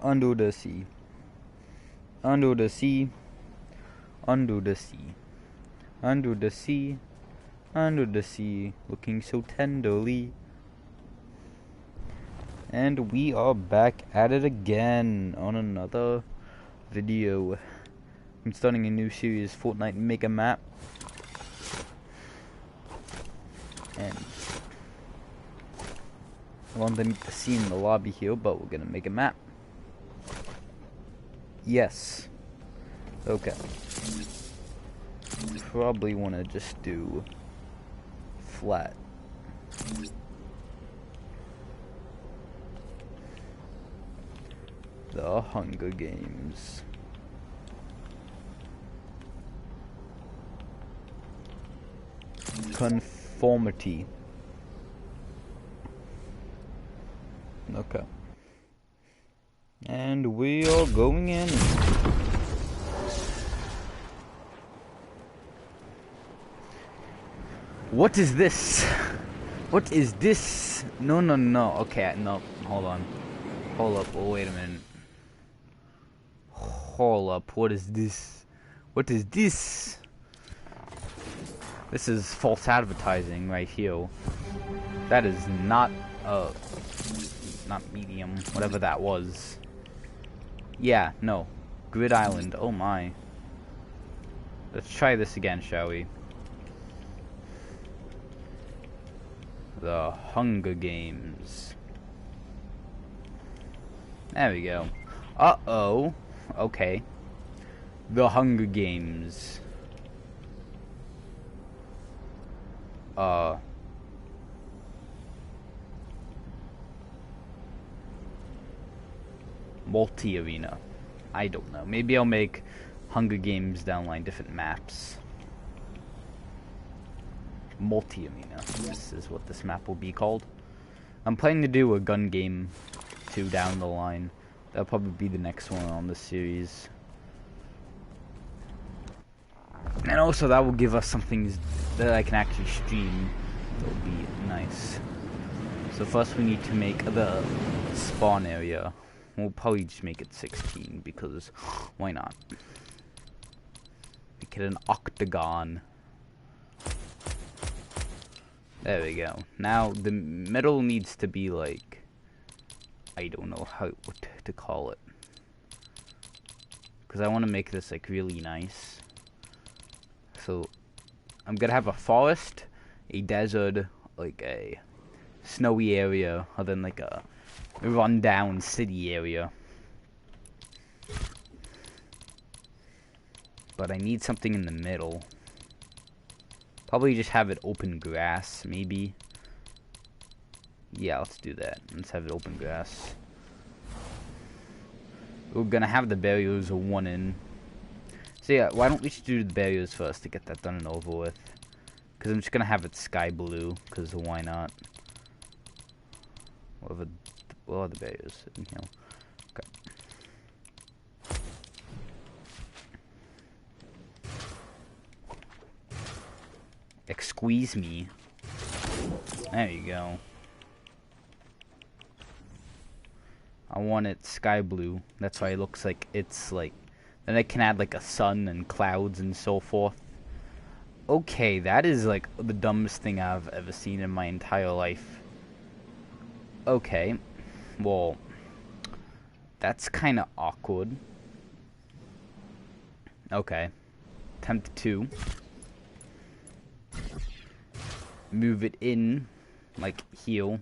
Under the sea. Under the sea. Under the sea. Under the sea. Under the sea. Looking so tenderly. And we are back at it again on another video. I'm starting a new series, Fortnite Make a Map. And well, underneath the scene in the lobby here, but we're gonna make a map. Yes. Okay. Probably wanna just do flat. The Hunger Games. Conformity. Okay. And we are going in. What is this? What is this? No. Okay, no. Hold on. Hold up. Oh, wait a minute. Hold up. What is this? What is this? This is false advertising right here. That is not medium, whatever that was. Yeah, no. Grid Island. Oh my. Let's try this again, shall we? The Hunger Games. There we go. Uh-oh. Okay. The Hunger Games. Multi-arena. I don't know. Maybe I'll make Hunger Games downline different maps. Multi-arena. This is what this map will be called. I'm planning to do a gun game too down the line. That'll probably be the next one on this series. And also that will give us something that I can actually stream. That'll be nice. So first we need to make the spawn area. We'll probably just make it 16 because why not? Make it an octagon. There we go. Now the middle needs to be like, I don't know what to call it, because I want to make this like really nice. So I'm gonna have a forest, a desert, like a snowy area, and then like a rundown city area. But I need something in the middle. Probably just have it open grass, maybe. Yeah, let's do that. Let's have it open grass. We're gonna have the barriers a 1 in. So yeah, why don't we just do the barriers first to get that done and over with? Because I'm just gonna have it sky blue, because why not? What are the barriers in here? Okay. Squeeze me. There you go. I want it sky blue. That's why it looks like it's like. Then I can add like a sun and clouds and so forth. Okay, that is like the dumbest thing I've ever seen in my entire life. Okay, well, that's kind of awkward. Okay, attempt 2. Move it in, like here.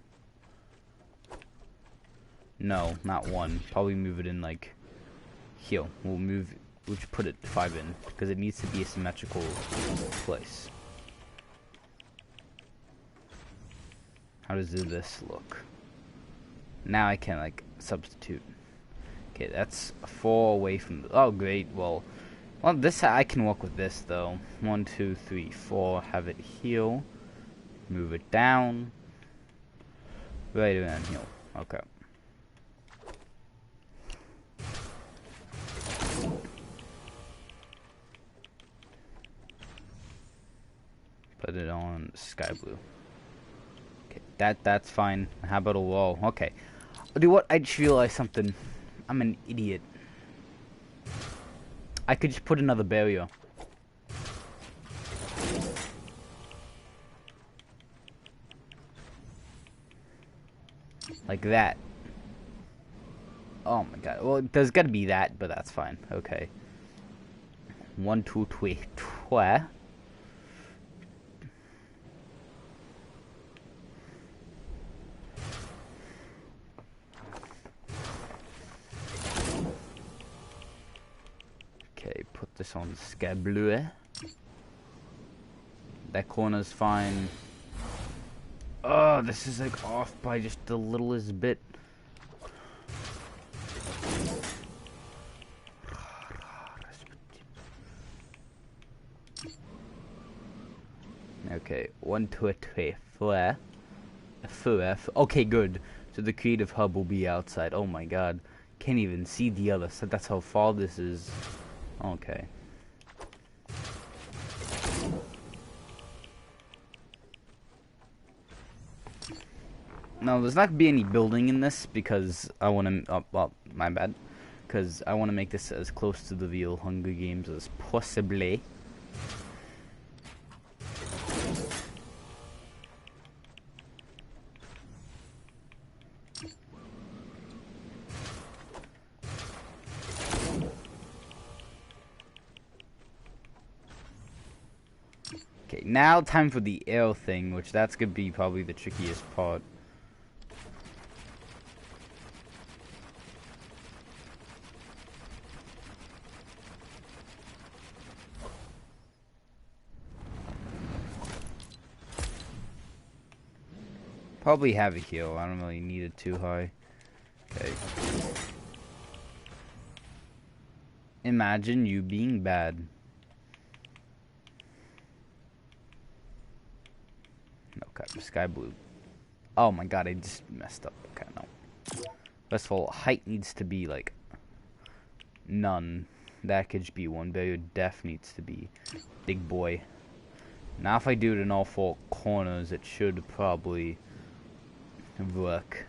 No, not 1. Probably move it in like here. We'll just put it 5 in because it needs to be a symmetrical place. How does this look? Now I can like substitute. Okay, that's 4 away from the, oh great. Well, this I can work with this though. 1, 2, 3, 4. Have it here. Move it down. Right around here. Okay. Put it on sky blue. Okay, that's fine. How about a wall? Okay. Do what? I just realized something. I'm an idiot. I could just put another barrier. Like that. Oh my god. Well, there's gotta be that, but that's fine. Okay. 1, 2, 3, 4. Okay, put this on sky blue. That corner's fine. Oh, this is like off by just the littlest bit. Okay, 1, 2, 3, 4. 4. Okay, good. So the creative hub will be outside. Oh my god. Can't even see the other side. That's how far this is. Okay. No, there's not gonna be any building in this because I want to. Oh, well, my bad. Because I want to make this as close to the real Hunger Games as possibly. Okay, now time for the arrow thing, which that's gonna be probably the trickiest part. Probably have a heal. I don't really need it too high. Okay. Imagine you being bad. Okay, sky blue. Oh my god, I just messed up. Okay, no. First of all, height needs to be like none. That could just be 1 barrier. Depth needs to be big boy. Now if I do it in all 4 corners, it should probably work.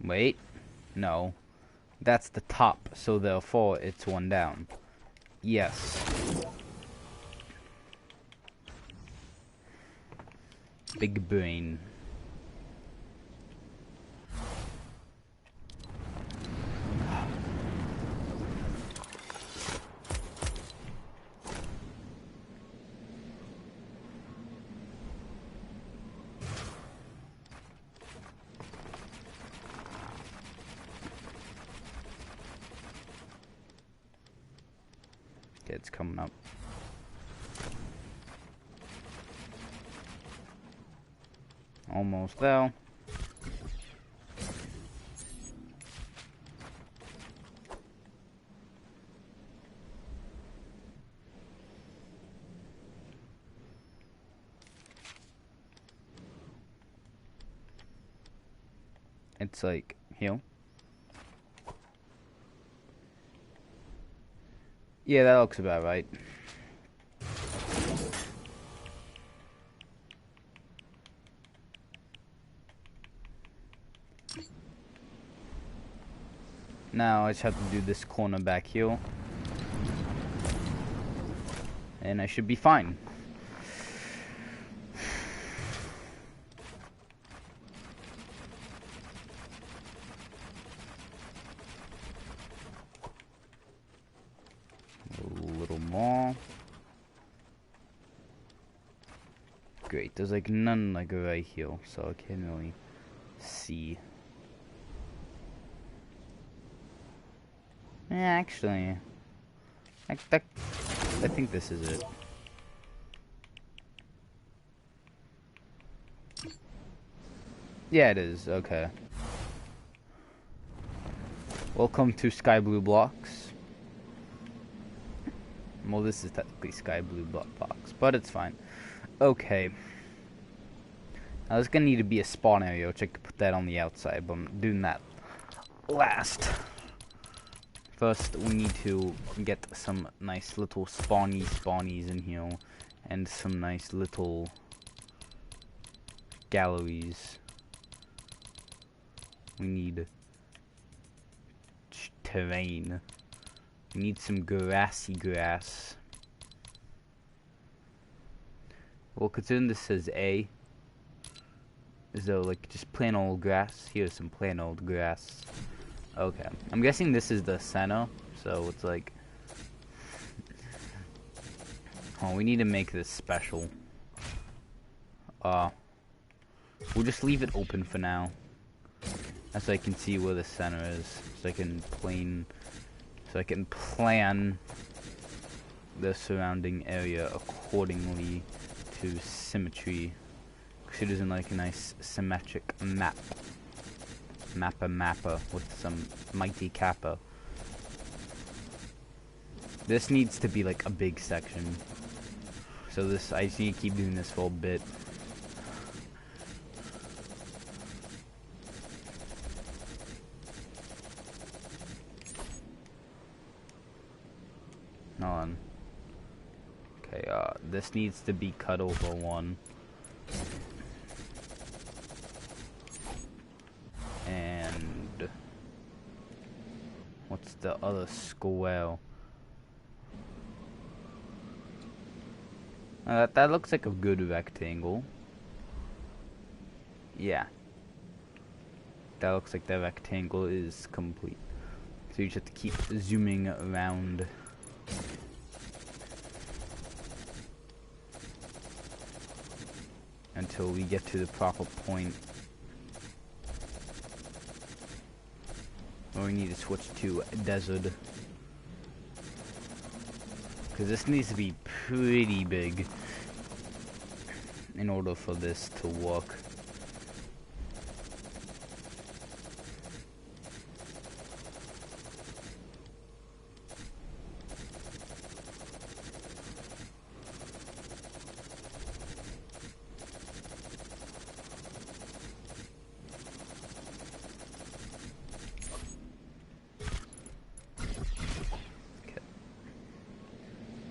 Wait, no. That's the top, so therefore it's 1 down. Yes. Big brain. Okay, it's coming up. Almost there. It's like heal. Yeah, that looks about right. Now I just have to do this corner back here. And I should be fine. A little more. Great, there's like none like right here, so I can't really see. Yeah, actually, I think this is it. Yeah, it is. Okay. Welcome to Sky Blue Blocks. Well, this is technically Sky Blue Blocks, but it's fine. Okay. Now there's gonna need to be a spawn area, which I could put that on the outside, but I'm doing that last. First, we need to get some nice little spawnies in here, and some nice little galleries. We need terrain. We need some grassy grass. Well, considering this says A, is there like just plain old grass? Here's some plain old grass. Okay, I'm guessing this is the center, so it's like, oh, we need to make this special. We'll just leave it open for now, so I can see where the center is, so I can plan the surrounding area accordingly to symmetry, because it isn't like a nice symmetric mapper with some mighty kappa. This needs to be like a big section, so this, I just need to keep doing this for a bit. Hold on. Okay, this needs to be cut over one. And what's the other square? That looks like a good rectangle. Yeah. That looks like the rectangle is complete. So you just have to keep zooming around. Until we get to the proper point where we need to switch to desert. Because this needs to be pretty big in order for this to work.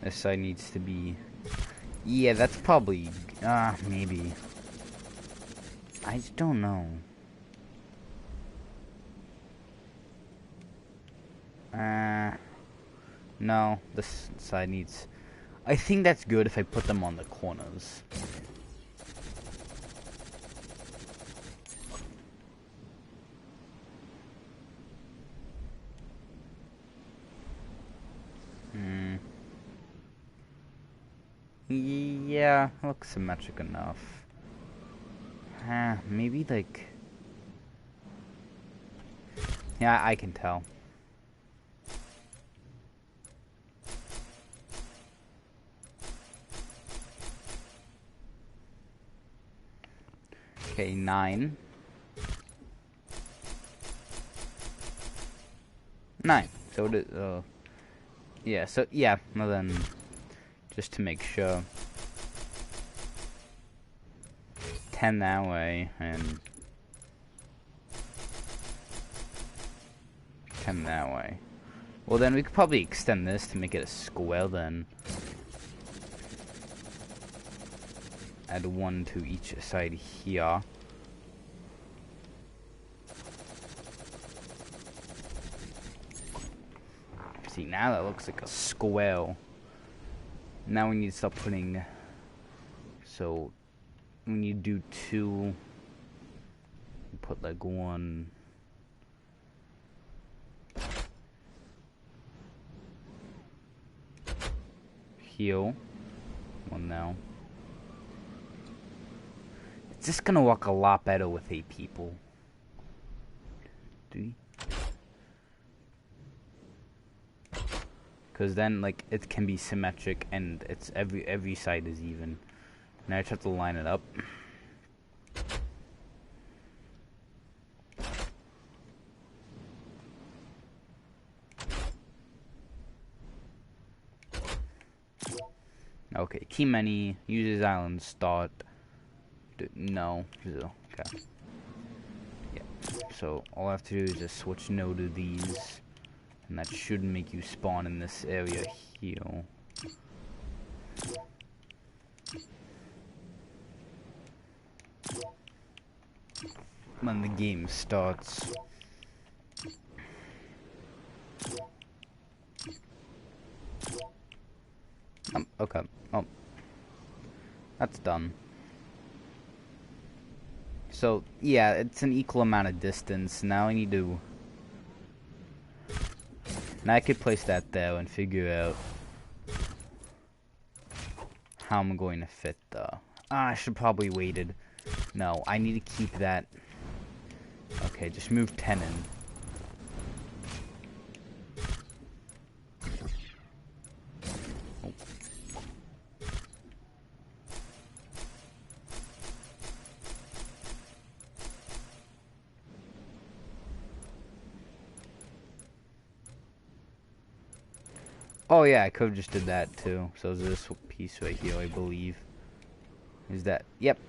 This side needs to be... Yeah, that's probably... maybe. I just don't know. No, this side needs... I think that's good if I put them on the corners. Yeah, looks symmetric enough. Maybe like... Yeah, I can tell. Okay, 9. 9. So it is, yeah, so, yeah, well then, just to make sure. 10 that way, and 10 that way. Well then, we could probably extend this to make it a square then. Add 1 to each side here. See, now that looks like a square. Now we need to start putting... So, we need to do 2. Put like 1... Here. 1 now. It's just gonna work a lot better with 8 people. 3. Because then, like, it can be symmetric and it's every side is even. Now I just have to line it up. Okay, key menu, uses island start. No. Okay. Yeah. So all I have to do is just switch no to these, and that should make you spawn in this area here. When the game starts. Okay. Oh. That's done. So, yeah, it's an equal amount of distance. Now I need to... Now I could place that there and figure out how I'm going to fit the... I should probably waited. No, I need to keep that... Okay, just move 10 in. Oh yeah, I could have just did that too. So this piece right here, I believe. Is that... Yep.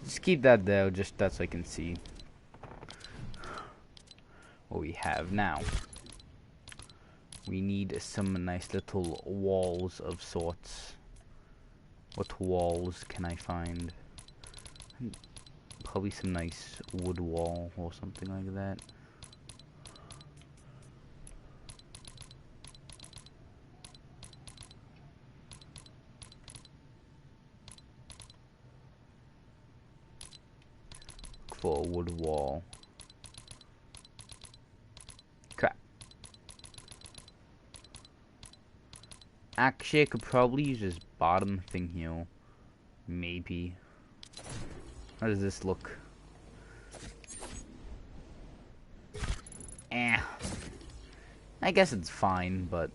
Just keep that there, just that so I can see what we have now. We need some nice little walls of sorts. What walls can I find? Probably some nice wood wall or something like that. For a wood wall. Crap. Actually, I could probably use this bottom thing here. Maybe. How does this look? I guess it's fine, but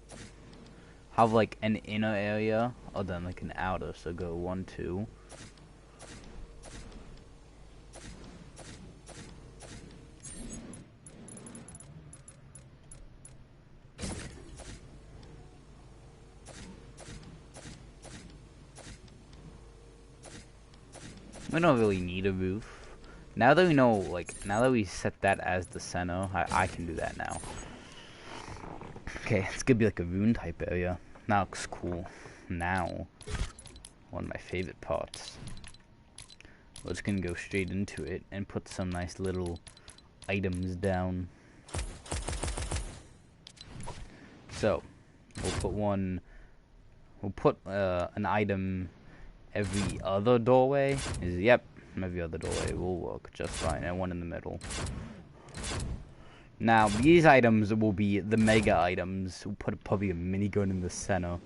have like an inner area other than like an outer, so go 1, 2. We don't really need a roof. Now that we know, like, now that we set that as the center, I can do that now. Okay, it's gonna be like a rune type area. That looks cool. Now, one of my favorite parts. We're just gonna go straight into it and put some nice little items down. So, we'll put an item every other doorway. Yep, every other doorway will work just fine, and one in the middle. Now, these items will be the mega items. We'll put probably a minigun in the center.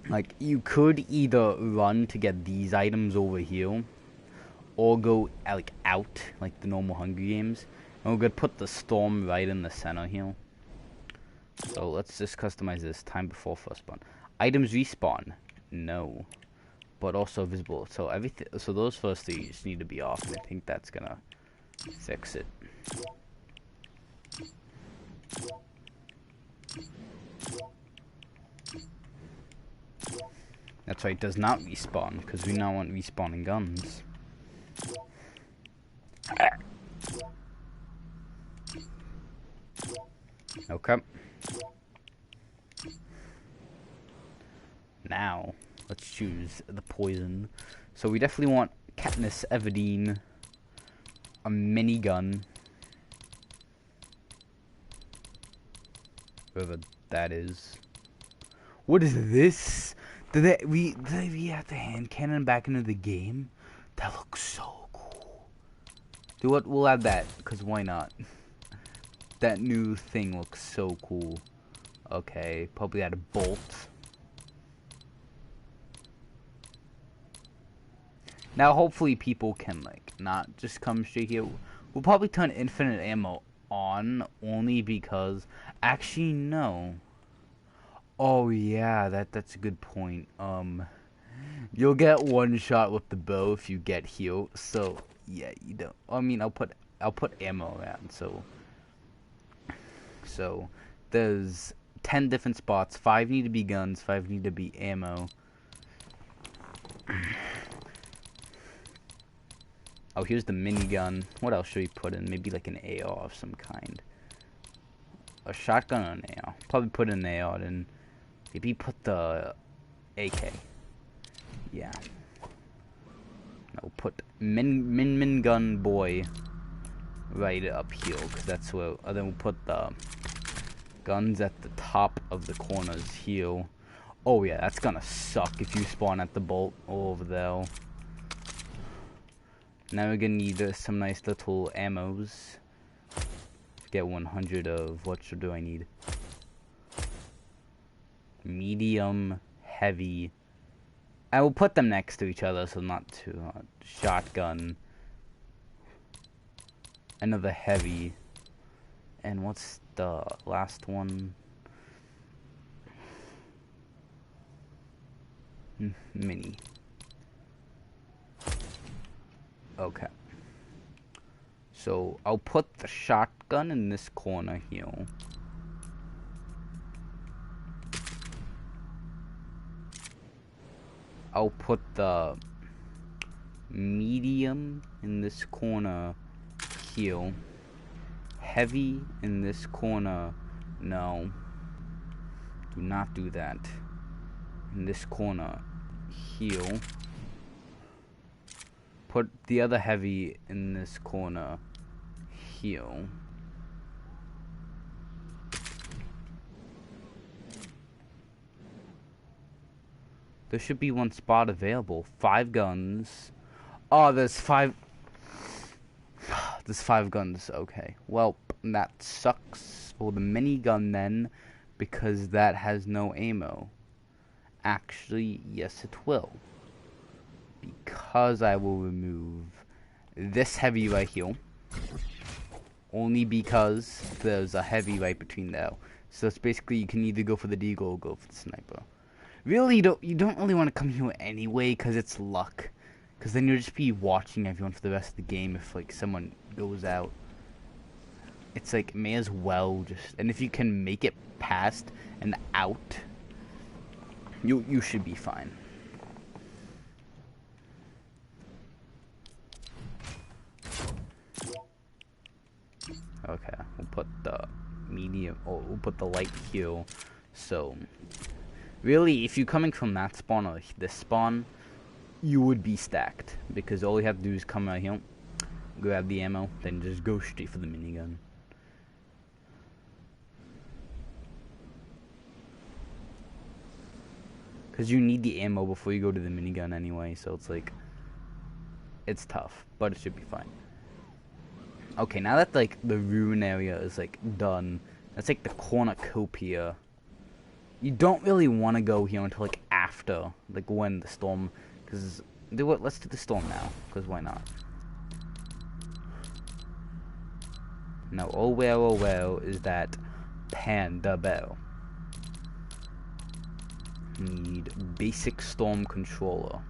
Like, you could either run to get these items over here, or go, like, out, like the normal Hunger Games. And we're gonna put the storm right in the center here. So, let's just customize this. Time before first spawn. Items respawn. No. But also visible. So, everything. So, those first three just need to be off. And I think that's gonna fix it. That's why it does not respawn, because we now want respawning guns. Okay. Now, let's choose the poison. So we definitely want Katniss Everdeen, a minigun, whoever that is. What is this? Did they re-add the hand cannon back into the game? That looks so cool. Do what? We'll add that, because why not? That new thing looks so cool. Okay, probably add a bolt. Now, hopefully people can, like, not just come straight here. We'll probably turn infinite ammo on, only because... Actually, no. Oh, yeah, that's a good point. You'll get one shot with the bow if you get healed, so, yeah, you don't... I mean, I'll put ammo around, so... So, there's 10 different spots. 5 need to be guns, 5 need to be ammo. Oh, here's the minigun. What else should we put in? Maybe like an AR of some kind. A shotgun or an AR. Probably put an AR in. Maybe put the AK. Yeah. No, put min gun boy right up here, because that's where. Then we'll put the guns at the top of the corners here. Oh yeah, that's gonna suck if you spawn at the bolt over there. Now we're gonna need some nice little ammos. Get 100 of what do I need? Medium, heavy. I will put them next to each other so not too hard. Shotgun. Another heavy. And what's the last one? Mini. Okay. So I'll put the shotgun in this corner here. I'll put the medium in this corner here. Heavy in this corner. No. Do not do that. In this corner here. Put the other heavy in this corner here. There should be one spot available. 5 guns. Oh, there's 5. There's 5 guns. Okay. Well, that sucks for the minigun then, because that has no ammo. Actually, yes it will. Because I will remove this heavy right here. Only because there's a heavy right between there. So it's basically you can either go for the deagle or go for the sniper. Really, you don't really want to come here anyway, because it's luck. Because then you'll just be watching everyone for the rest of the game if like someone goes out. It's like, may as well just... And if you can make it past and out, you should be fine. Okay, we'll put the medium... Oh, we'll put the light here. So... Really, if you're coming from that spawn or this spawn, you would be stacked. Because all you have to do is come right here, grab the ammo, then just go straight for the minigun. Because you need the ammo before you go to the minigun anyway, so it's like... It's tough, but it should be fine. Okay, now that like the ruin area is like done, that's like the cornucopia. You don't really want to go here until like after, like when the storm, because let's do the storm now, because why not? Now, oh well, is that Panda Bell. Need basic storm controller.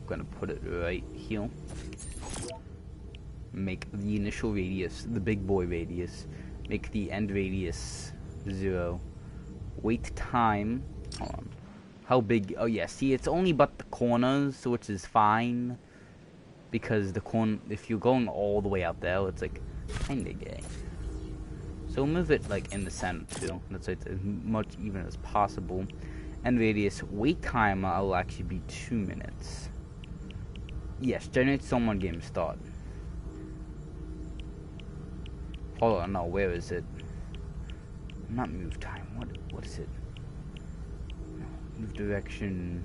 Gonna put it right here. Make the initial radius, the big boy radius. Make the end radius 0. Wait time. Hold on. How big? Oh yeah, see, it's only but the corners, which is fine. Because if you're going all the way out there, it's like kinda gay. So move it like in the center too. That's like as much even as possible. End radius. Wait time will actually be 2 minutes. Yes, generate someone game start. Hold on, no, where is it? Not move time. What is it? Move direction.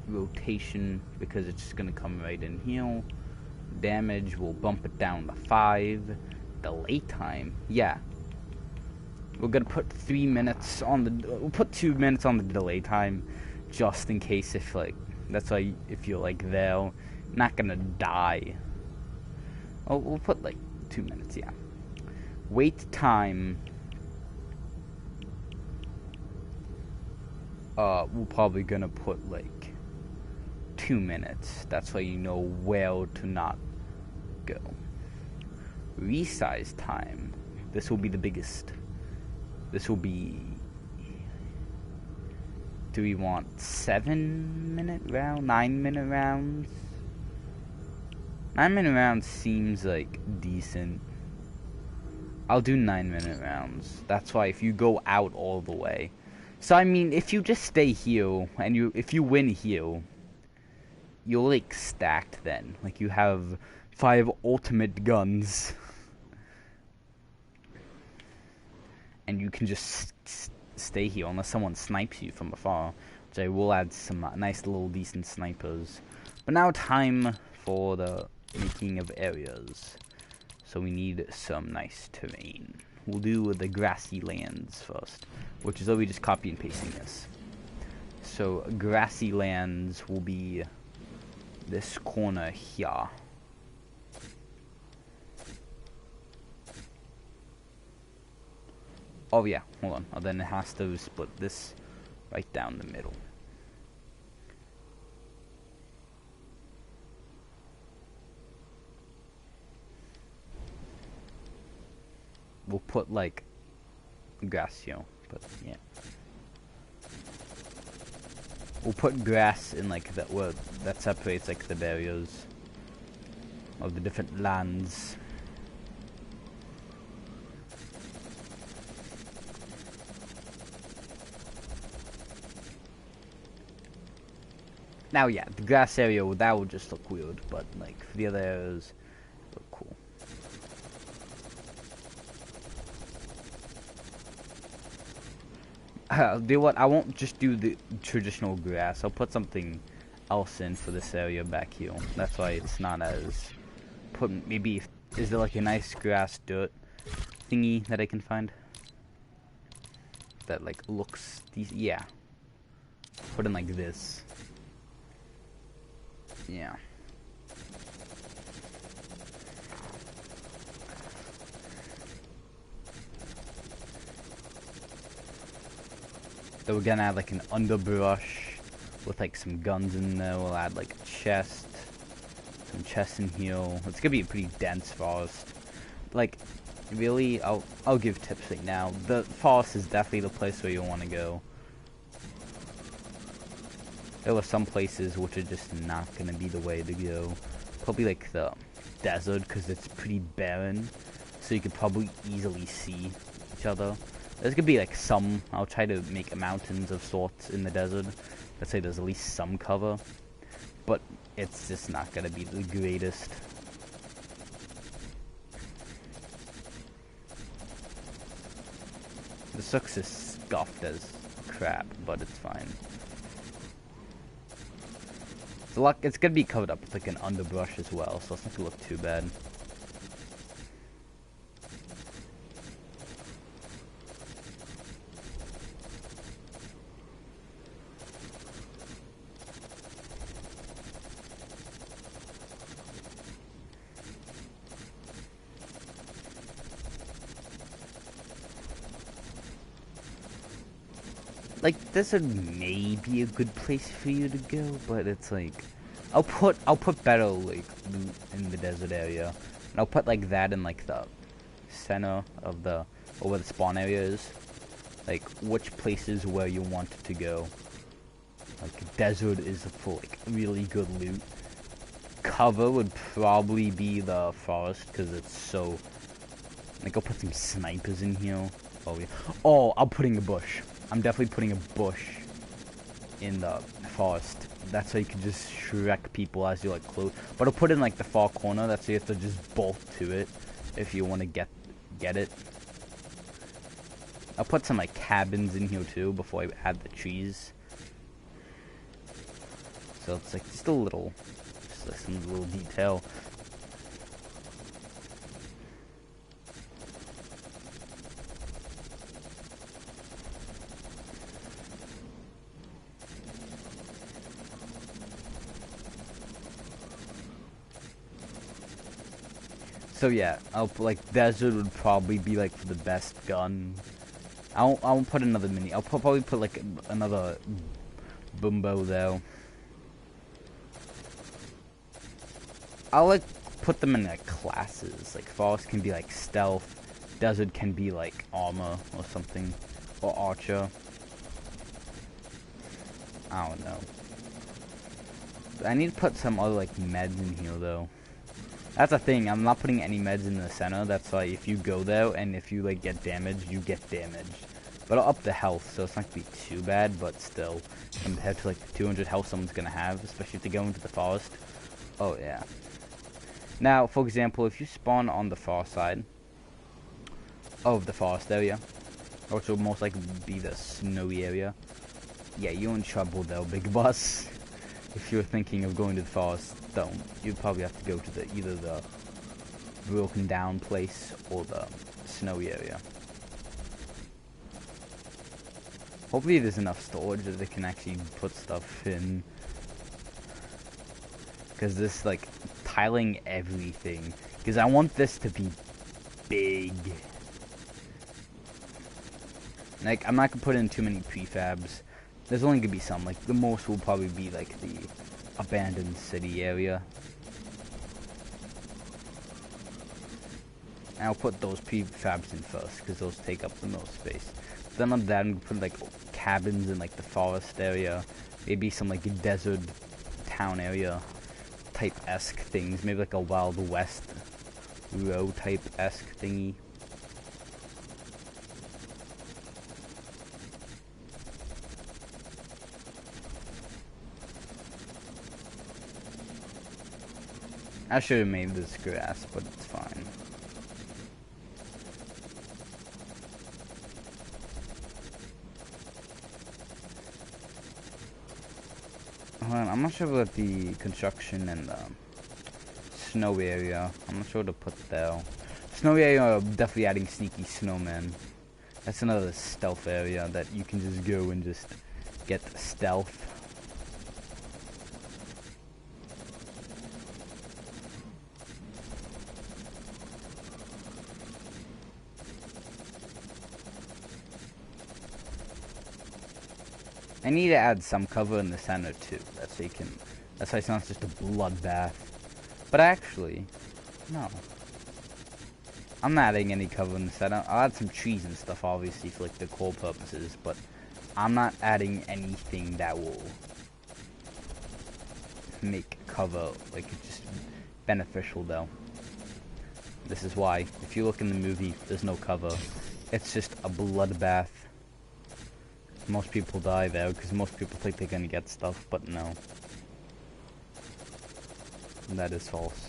Rotation, because it's just gonna come right in here. Damage, we'll bump it down to 5. Delay time, yeah. We're gonna put 3 minutes on the. We'll put 2 minutes on the delay time, just in case if like. That's why if you're like there, not gonna die. Oh, we'll put like 2 minutes, yeah. Wait time. We're probably gonna put like 2 minutes. That's why you know where to not go. Resize time. This will be the biggest. This will be Do we want 7-minute round? 9-minute rounds? 9-minute rounds seems like decent. I'll do 9-minute rounds. That's why if you go out all the way. So I mean, if you just stay here and if you win here, you're like stacked then. Like you have 5 ultimate guns. And you can just stay here unless someone snipes you from afar. Which I will add some nice little decent snipers. But now time for the making of areas. So we need some nice terrain. We'll do the grassy lands first, which is literally just copy and pasting this. So grassy lands will be this corner here. Oh yeah, hold on. Oh, then it has to split this right down the middle. We'll put like grass here, but yeah. We'll put grass in like that where that separates like the barriers of the different lands. Now yeah, the grass area, that would just look weird, but like for the other areas, look cool. Do what? I won't just do the traditional grass. I'll put something else in for this area back here. That's why it's not as maybe is there like a nice grass dirt thingy that I can find that like looks decent? Yeah. Put in like this. Yeah. So we're gonna add like an underbrush with like some guns in there. We'll add like a chest, some chests in here. It's gonna be a pretty dense forest. Like, really, I'll give tips right now. The forest is definitely the place where you want to go. There are some places which are just not gonna be the way to go. Probably like the desert, because it's pretty barren, so you could probably easily see each other. There's gonna be like some, I'll try to make mountains of sorts in the desert. Let's say there's at least some cover, but it's just not gonna be the greatest. The sucks is scuffed as crap, but it's fine. It's gonna be covered up with like an underbrush as well, so it's not gonna look too bad. Like, this would maybe a good place for you to go, but it's like, I'll put better like loot in the desert area, and I'll put like that in like the center of the or where the spawn area is, like which places where you want to go. Like desert is for like really good loot. Cover would probably be the forest because it's so. Like I'll put some snipers in here. Oh, I'm putting a bush. I'm definitely putting a bush in the forest. That's how you can just Shrek people as you like close. But I'll put it in like the far corner. That's so you have to just bolt to it if you want to get it. I'll put some like cabins in here too before I add the trees. So it's like just a little, just like some little detail. So yeah, like desert would probably be like the best gun. I'll put another mini. I'll probably put like another Bumbo though. I'll like put them in like classes. Like forest can be like stealth, desert can be like armor or something, or archer. I don't know. I need to put some other like meds in here though. That's the thing, I'm not putting any meds in the center. That's why if you go there and if you like get damaged, you get damaged. But I'll up the health, so it's not gonna be too bad, but still, compared to like the 200 health someone's gonna have, especially if they go into the forest. Oh yeah. Now, for example, if you spawn on the far side of the forest area, which will most likely be the snowy area, yeah, you're in trouble though, big boss. If you're thinking of going to the forest, don't. You'd probably have to go to either the broken down place or the snowy area. Hopefully there's enough storage that they can actually put stuff in. Because this, like, tiling everything. Because I want this to be big. Like, I'm not going to put in too many prefabs. There's only going to be some. Like, the most will probably be, like, the abandoned city area. And I'll put those prefabs in first, because those take up the most space. Then on that, I'm going to put, like, cabins in, like, the forest area. Maybe some, like, desert town area type-esque things. Maybe, like, a Wild West row type-esque thingy. I should have made this grass, but it's fine. I'm not sure about the construction and the snow area. I'm not sure what to put there. Snow area, definitely adding sneaky snowmen. That's another stealth area that you can just go and just get stealth. I need to add some cover in the center too. That's so you can. That's why it's not just a bloodbath. But actually, no. I'm not adding any cover in the center. I'll add some trees and stuff, obviously, for like the core purposes. But I'm not adding anything that will make cover like it's just beneficial though. This is why, if you look in the movie, there's no cover. It's just a bloodbath. Most people die there because most people think they're gonna get stuff, but no. That is false.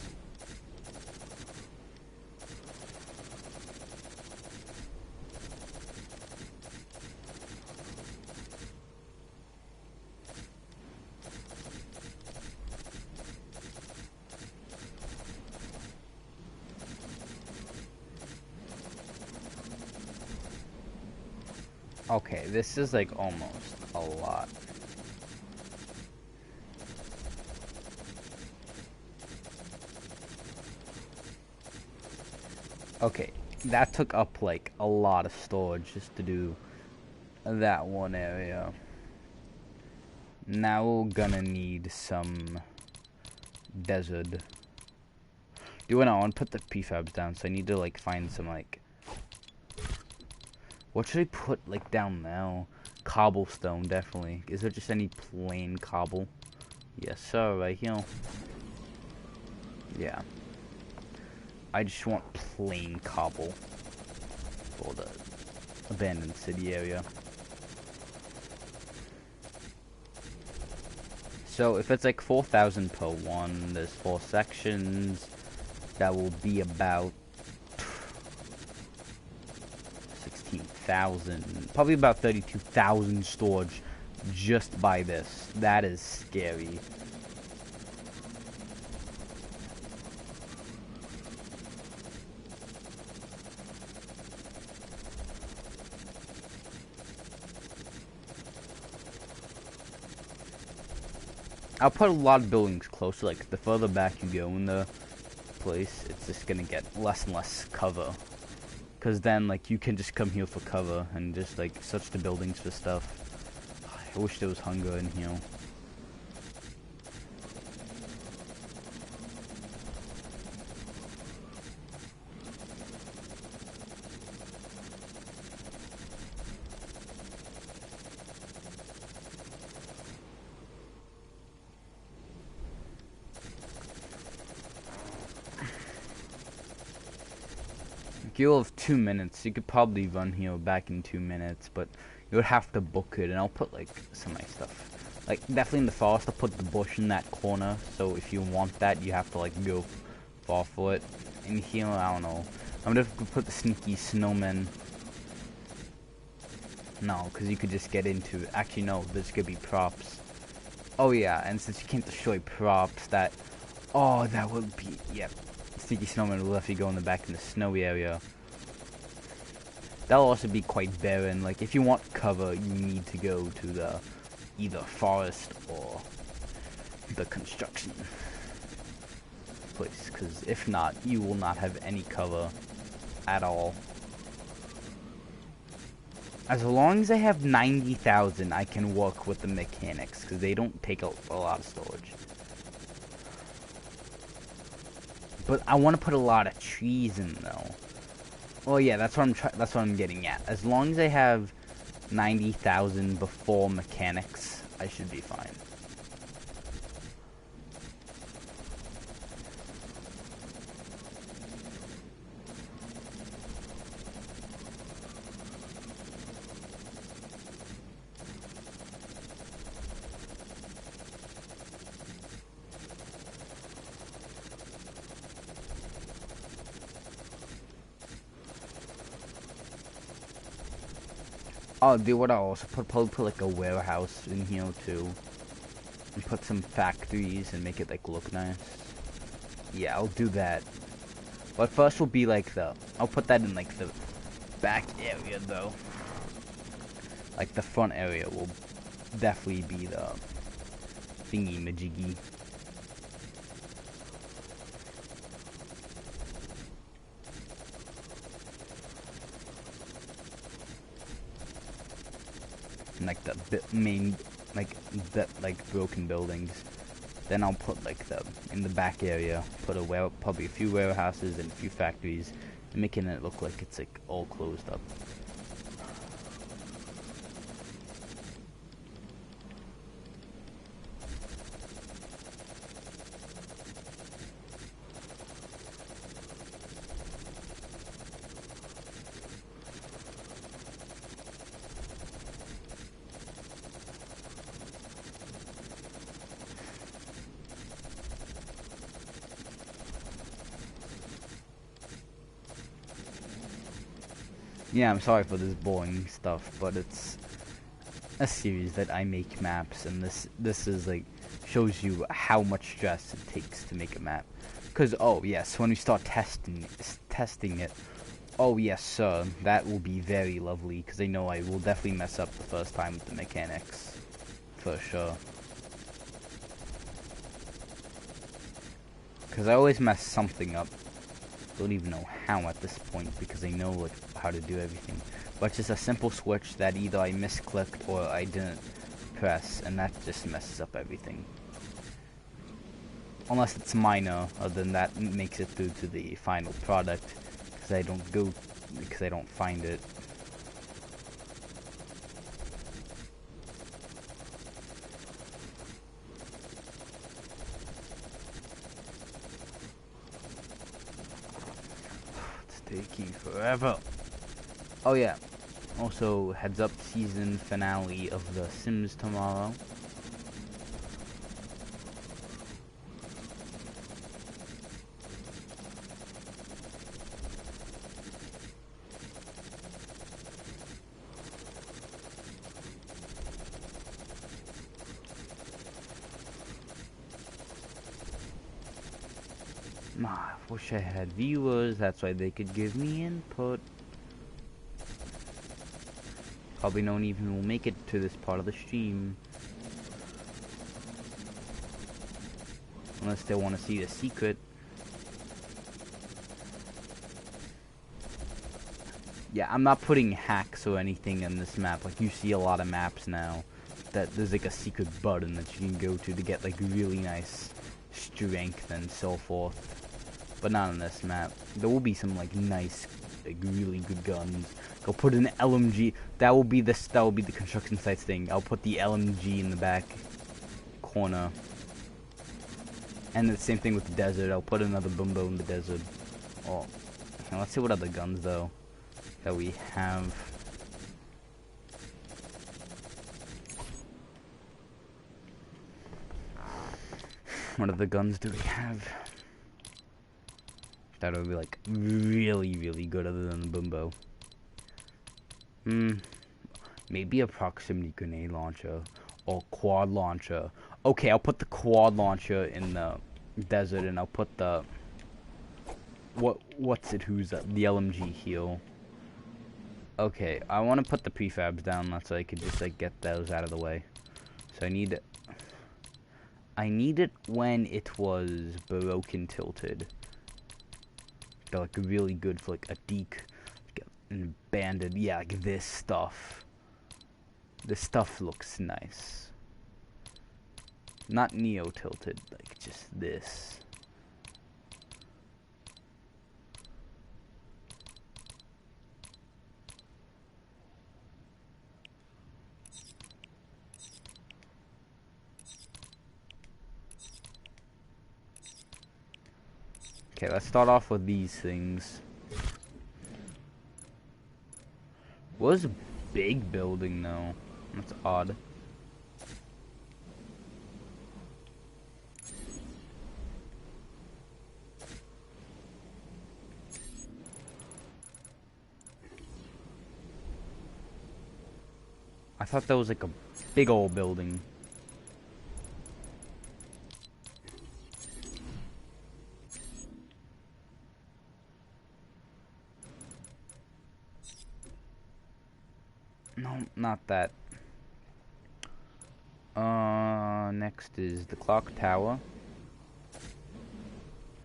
Okay, this is like almost a lot. Okay, that took up like a lot of storage just to do that one area. Now we're gonna need some desert. Do you wanna? I want to put the prefabs down, so I need to like find some like. What should I put like down now? Cobblestone, definitely. Is there just any plain cobble? Yes, sir, right here. Yeah. I just want plain cobble for the abandoned city area. So if it's like 4,000 per one, there's 4 sections. That will be about 16,000, probably about 32,000 storage just by this. That is scary. I'll put a lot of buildings closer, like the further back you go in the place, it's just gonna get less and less cover. Cause then like you can just come here for cover and just like search the buildings for stuff. I wish there was hunger in here. you have 2 minutes, you could probably run here back in 2 minutes, but you would have to book it, and I'll put like some nice stuff. Like definitely in the forest, I'll put the bush in that corner. So if you want that, you have to like go far for it. In here, I don't know. I'm gonna put the sneaky snowman. No, because you could just get into it. Actually, no, there's gonna be props. Oh yeah, and since you can't destroy props, that would be, yeah. Sneaky snowman will definitely go in the back in the snowy area. That'll also be quite barren. Like if you want cover, you need to go to the either forest or the construction place, because if not, you will not have any cover at all. As long as I have 90,000, I can work with the mechanics, because they don't take a lot of storage. But I want to put a lot of trees in though. Oh yeah, that's what I'm getting at. As long as I have 90,000 before mechanics, I should be fine. Oh, dude, what I'll also probably put like a warehouse in here too. And put some factories and make it like look nice. Yeah, I'll do that. But first will be like I'll put that in like the back area though. Like the front area will definitely be the thingy majiggy. And like the main, like the broken buildings. Then I'll put like in the back area, put probably a few warehouses and a few factories, and making it look like it's like all closed up. Yeah, I'm sorry for this boring stuff, but it's a series that I make maps, and this is like shows you how much stress it takes to make a map. Cause oh yes, when we start testing it, oh yes sir, that will be very lovely. Cause I know I will definitely mess up the first time with the mechanics, for sure. Cause I always mess something up. Don't even know how at this point, because I know like how to do everything. But it's just a simple switch that either I misclicked or I didn't press, and that just messes up everything. Unless it's minor, other than that makes it through to the final product, because I don't find it. Taking forever. Oh yeah. Also, heads up, season finale of The Sims tomorrow. I wish I had viewers, that's why they could give me input. Probably no one even will make it to this part of the stream. Unless they want to see the secret. Yeah, I'm not putting hacks or anything in this map. Like, you see a lot of maps now that there's like a secret button that you can go to get like really nice strength and so forth. But not on this map. There will be some like nice, like really good guns. I'll put an LMG. That will be the construction sites thing. I'll put the LMG in the back corner. And the same thing with the desert. I'll put another Bumbo in the desert. Oh, Now let's see what other guns though that we have. What other guns do we have that would be like really, really good other than the Bumbo? Maybe a proximity grenade launcher or quad launcher. Okay, I'll put the quad launcher in the desert, and I'll put the what's it? Who's that? The LMG heal. Okay, I want to put the prefabs down so I could just like get those out of the way. So I need it when it was broken tilted. They're like really good for like a deke, and banded. Yeah, like this stuff. This stuff looks nice. Not neo tilted, like just this. Okay, let's start off with these things. What is a big building though? That's odd. I thought that was like a big old building. No, not that. Next is the clock tower.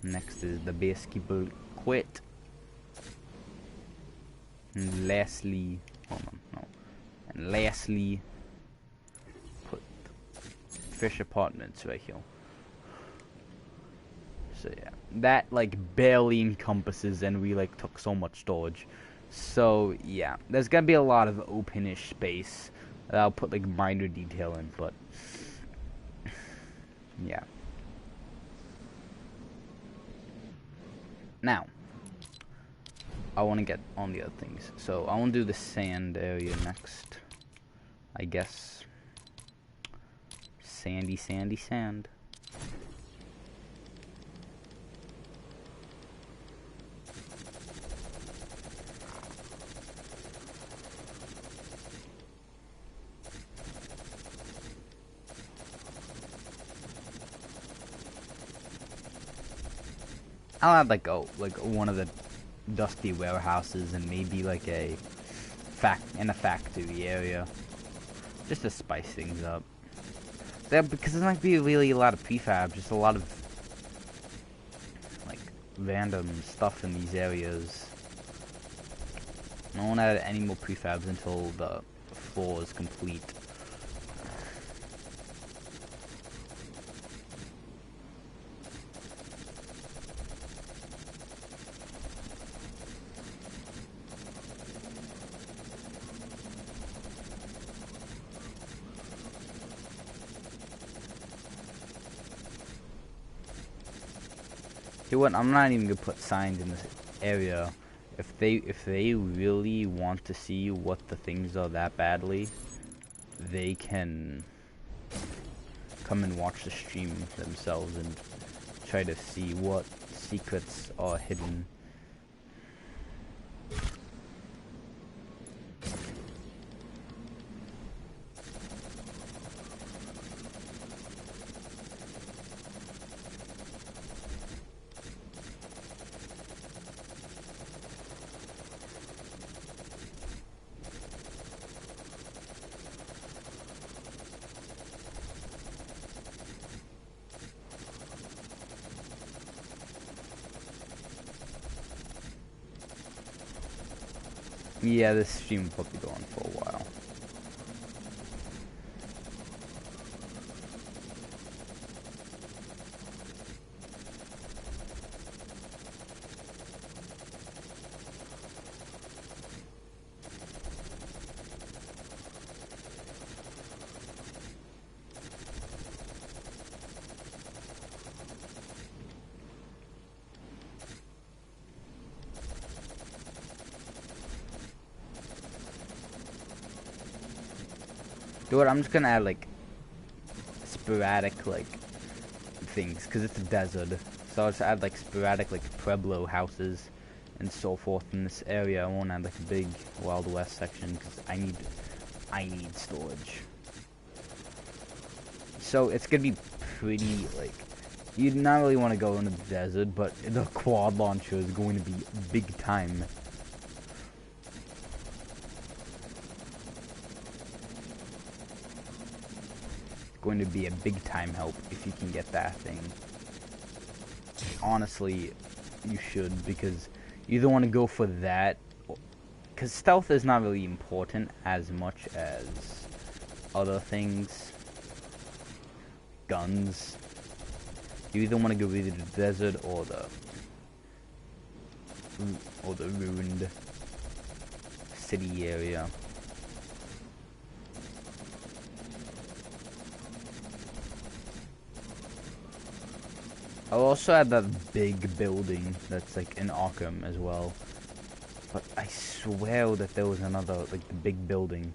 Next is the basketball quit. And lastly, hold on, no. And lastly, put fish apartments right here. So yeah, that like barely encompasses, and we like took so much storage. So yeah, there's gonna be a lot of openish space that I'll put like minor detail in, but yeah. Now, I want to get on the other things. So I want to do the sand area next, I guess. Sandy, sandy, sand. I'll add like one of the dusty warehouses and maybe like a factory area, just to spice things up. Yeah, because there might be really a lot of prefab, just a lot of like random stuff in these areas. I won't add any more prefabs until the floor is complete. You know what? I'm not even gonna put signs in this area. If they really want to see what the things are that badly, they can come and watch the stream themselves and try to see what secrets are hidden. Yeah, this stream will probably go on for a while. Dude, I'm just gonna add like sporadic like things because it's a desert. So I'll just add like sporadic like Pueblo houses and so forth in this area. I won't add like a big Wild West section because I need storage. So it's gonna be pretty like, you'd not really want to go into the desert, but the quad launcher is going to be big time. Going to be a big time help if you can get that thing. Honestly, you should, because you either want to go for that, because stealth is not really important as much as other things. Guns. You either want to go either the desert or the ruined city area. I'll also add that big building that's like in Arkham as well. But I swear that there was another, like the big building.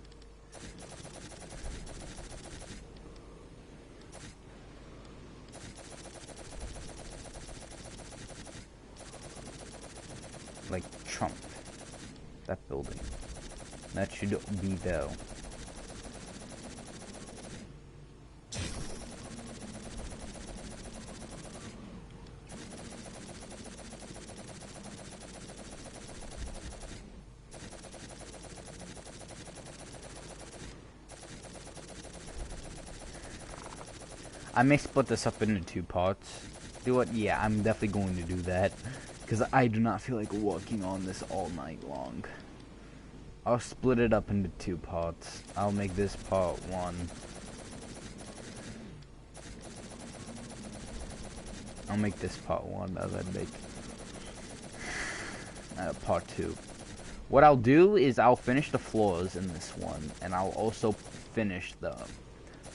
Like Trump. That building. That should be there. I may split this up into 2 parts. Do what? Yeah, I'm definitely going to do that. Because I do not feel like working on this all night long. I'll split it up into 2 parts. I'll make this part 1. I'll make this part 1 as I make part 2. What I'll do is I'll finish the floors in this one. And I'll also finish the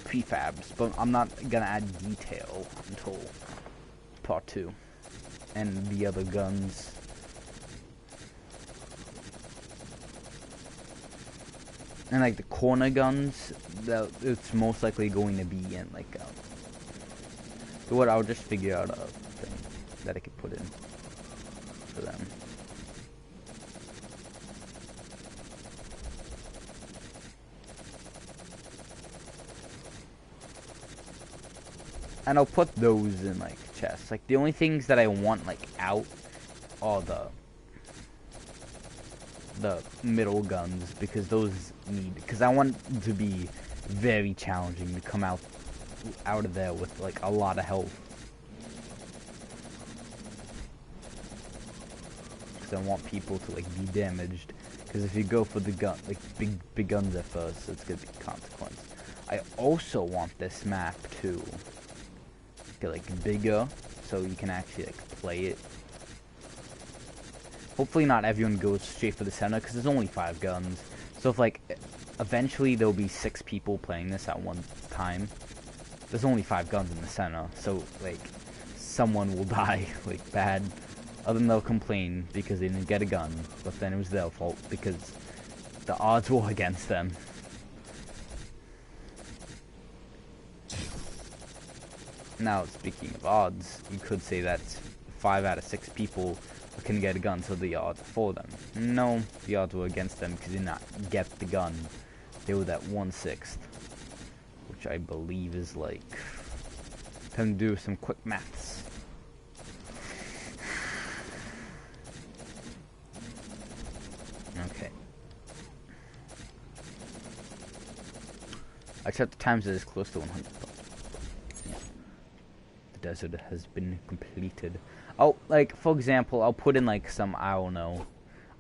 prefabs, but I'm not gonna add detail until part 2 and the other guns. And like the corner guns, it's most likely going to be in like what I'll just figure out a thing that I could put in for them. And I'll put those in like chests. Like the only things that I want like out are the middle guns, because those because I want to be very challenging to come out of there with like a lot of health. Because I want people to like be damaged. Because if you go for the gun, like big guns at first, it's gonna be consequence. I also want this map to get like bigger, so you can actually like play it. Hopefully not everyone goes straight for the center, because there's only 5 guns. So if like eventually there'll be 6 people playing this at one time, there's only 5 guns in the center, so like someone will die like bad. Other than they'll complain because they didn't get a gun, but then it was their fault because the odds were against them. Now, speaking of odds, you could say that 5 out of 6 people can get a gun, so the odds are for them. No, the odds were against them because they did not get the gun. They were that 1/6, which I believe is like, time to do some quick maths. Okay. I checked the times, it is close to 100. Desert has been completed. Oh, like for example, I'll put in like some, I don't know,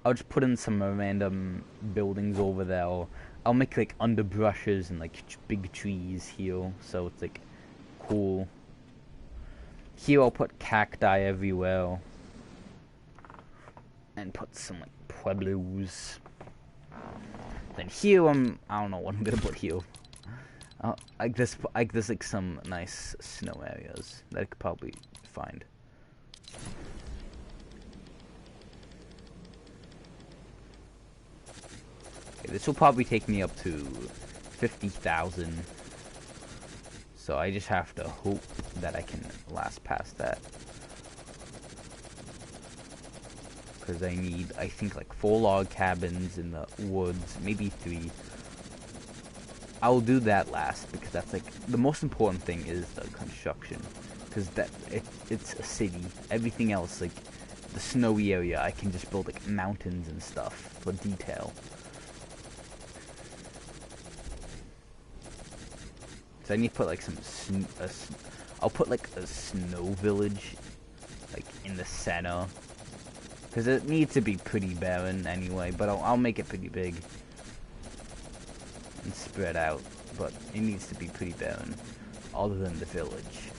I'll just put in some random buildings over there. Or I'll make like underbrushes and like big trees here, so it's like cool. Here I'll put cacti everywhere and put some like pueblos. Then here I don't know what I'm gonna put here. Like this, like some nice snow areas that I could probably find. Okay, this will probably take me up to 50,000. So I just have to hope that I can last past that. Because I need, I think, like 4 log cabins in the woods, maybe 3. I'll do that last because that's like the most important thing is the construction. Because it's a city. Everything else, like the snowy area, I can just build like mountains and stuff for detail. So I need to put like I'll put like a snow village like in the center. Because it needs to be pretty barren anyway, but I'll make it pretty big. And spread out. But it needs to be pretty barren. Other than the village.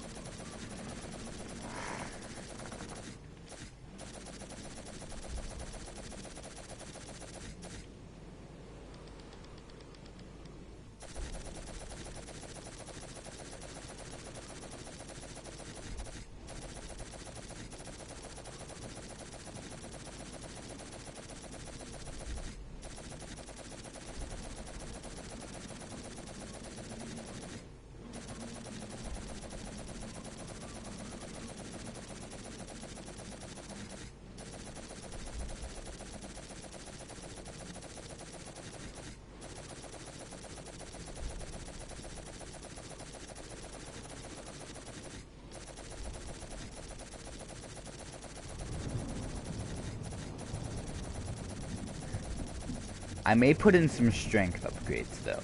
I may put in some strength upgrades though.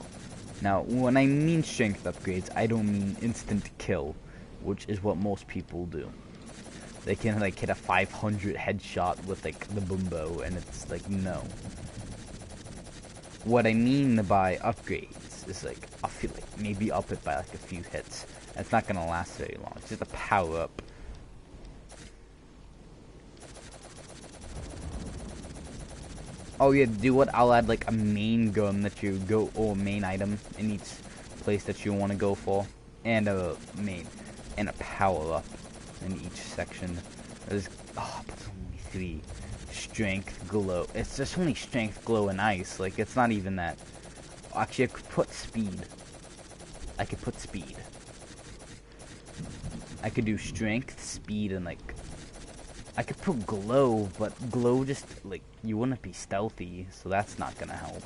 Now, when I mean strength upgrades, I don't mean instant kill, which is what most people do. They can like hit a 500 headshot with like the boom bow, and it's like, no. What I mean by upgrades is like, I feel like maybe up it by like a few hits. It's not gonna last very long. It's just a power up. Oh yeah, do what? I'll add like a main gun that you go, or main item in each place that you want to go for, and a main, and a power up in each section. There's, but there's only 3. Strength, glow. It's just only strength, glow, and ice. Like it's not even that. Actually, I could put speed. I could put speed. I could do strength, speed, and like. I could put glow, but glow just, like, you wouldn't be stealthy, so that's not gonna help.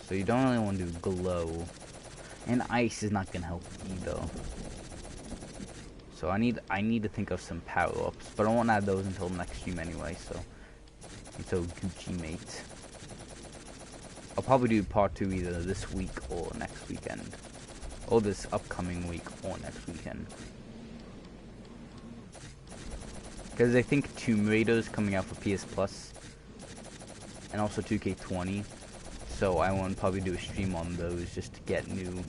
So you don't really want to do glow. And ice is not gonna help either. So I need to think of some power-ups, but I won't add those until next stream anyway, so it's a Gucci mate. I'll probably do part 2 either this week or next weekend. Or this upcoming week or next weekend. Because I think Tomb Raider is coming out for PS Plus. And also 2K20. So I want to probably do a stream on those just to get new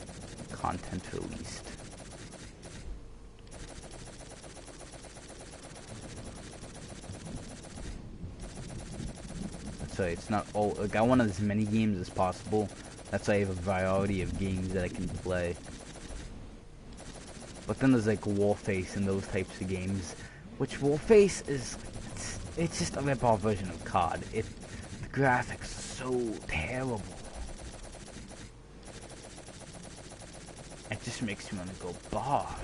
content released. So it's not all, like, I want as many games as possible. That's why I have a variety of games that I can play. But then there's like Warface and those types of games, which Warface is, it's just a rip-off version of COD. The graphics are so terrible. It just makes me want to go barf.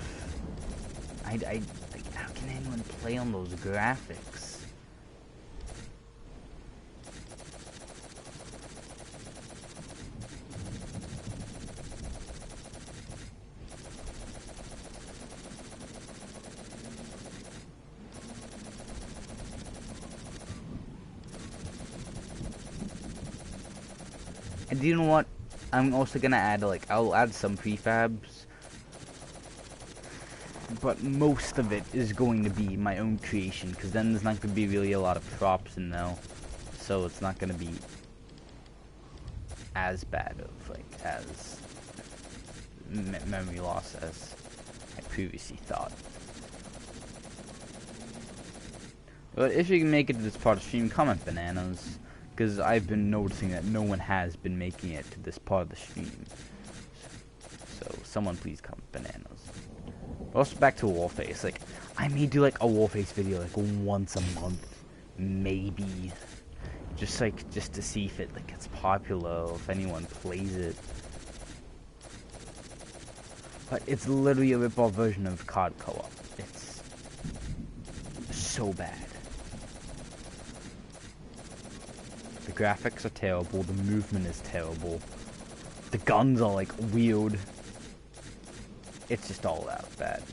Like, how can anyone play on those graphics? And do you know what? I'm also gonna add, like, I'll add some prefabs, but most of it is going to be my own creation, because then there's not gonna be really a lot of props in there, so it's not gonna be as bad of, like, as memory loss as I previously thought. But if you can make it to this part of the stream, comment bananas. Because I've been noticing that no one has been making it to this part of the stream. someone please comment bananas. Also back to Warface. Like, I may do like a Warface video like once a month, maybe. Just to see if it like gets popular, or if anyone plays it. But it's literally a rip-off version of COD co-op. It's so bad. The graphics are terrible, the movement is terrible. The guns are like weird. It's just all out bad.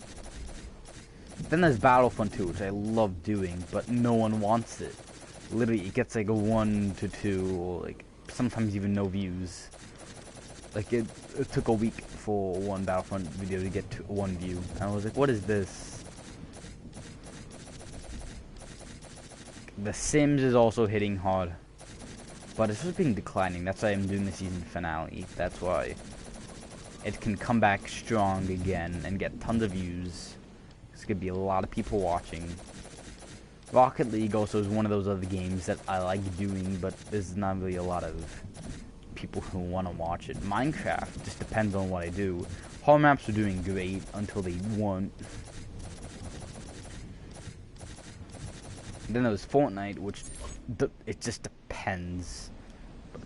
Then there's Battlefront 2, which I love doing, but no one wants it. Literally, it gets like 1 to 2, or like sometimes even no views. Like it took a week for one Battlefront video to get to 1 view. And I was like, what is this? The Sims is also hitting hard, but it's just been declining. That's why I'm doing the season finale. That's why it can come back strong again and get tons of views. There's gonna be a lot of people watching. Rocket League also is one of those other games that I like doing, but there's not really a lot of people who want to watch it. Minecraft just depends on what I do. Horror maps are doing great until they won't. Then there's Fortnite, which it just depends. But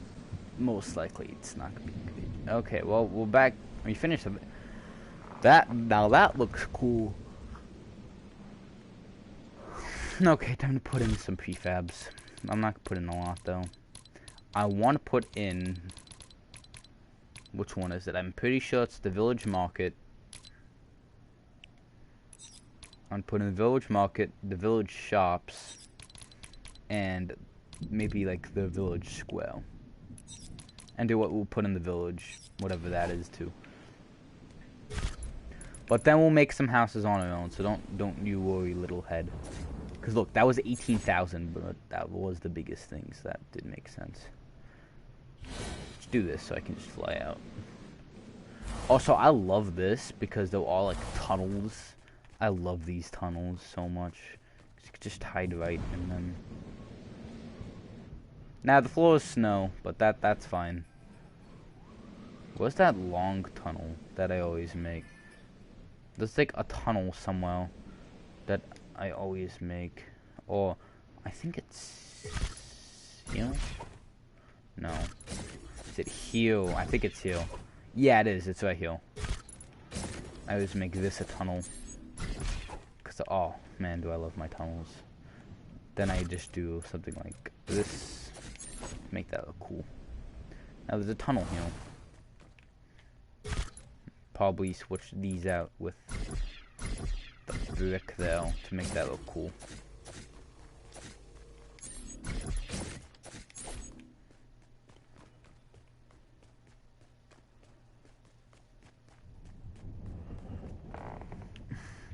most likely it's not gonna be great. Okay, well we're back. We finished that. Now that looks cool. Okay, time to put in some prefabs. I'm not gonna put in a lot though. I want to put in, which one is it? I'm pretty sure it's the village market. I'm putting the village market, the village shops, and maybe like the village square. And do what we'll put in the village, whatever that is too. But then we'll make some houses on our own, so don't you worry, little head. Because look, that was 18,000, but that was the biggest thing, so that did make sense. Let's do this so I can just fly out. Also, I love this because they're all like tunnels. I love these tunnels so much. You can just hide right in them. Now the floor is snow, but that's fine. What's that long tunnel that I always make? There's like a tunnel somewhere that I always make. Or I think it's here. No. Is it here? I think it's here. Yeah, it is. It's right here. I always make this a tunnel. Cause oh man, do I love my tunnels. Then I just do something like this. Make that look cool. Now there's a tunnel here. Probably switch these out with the brick there to make that look cool.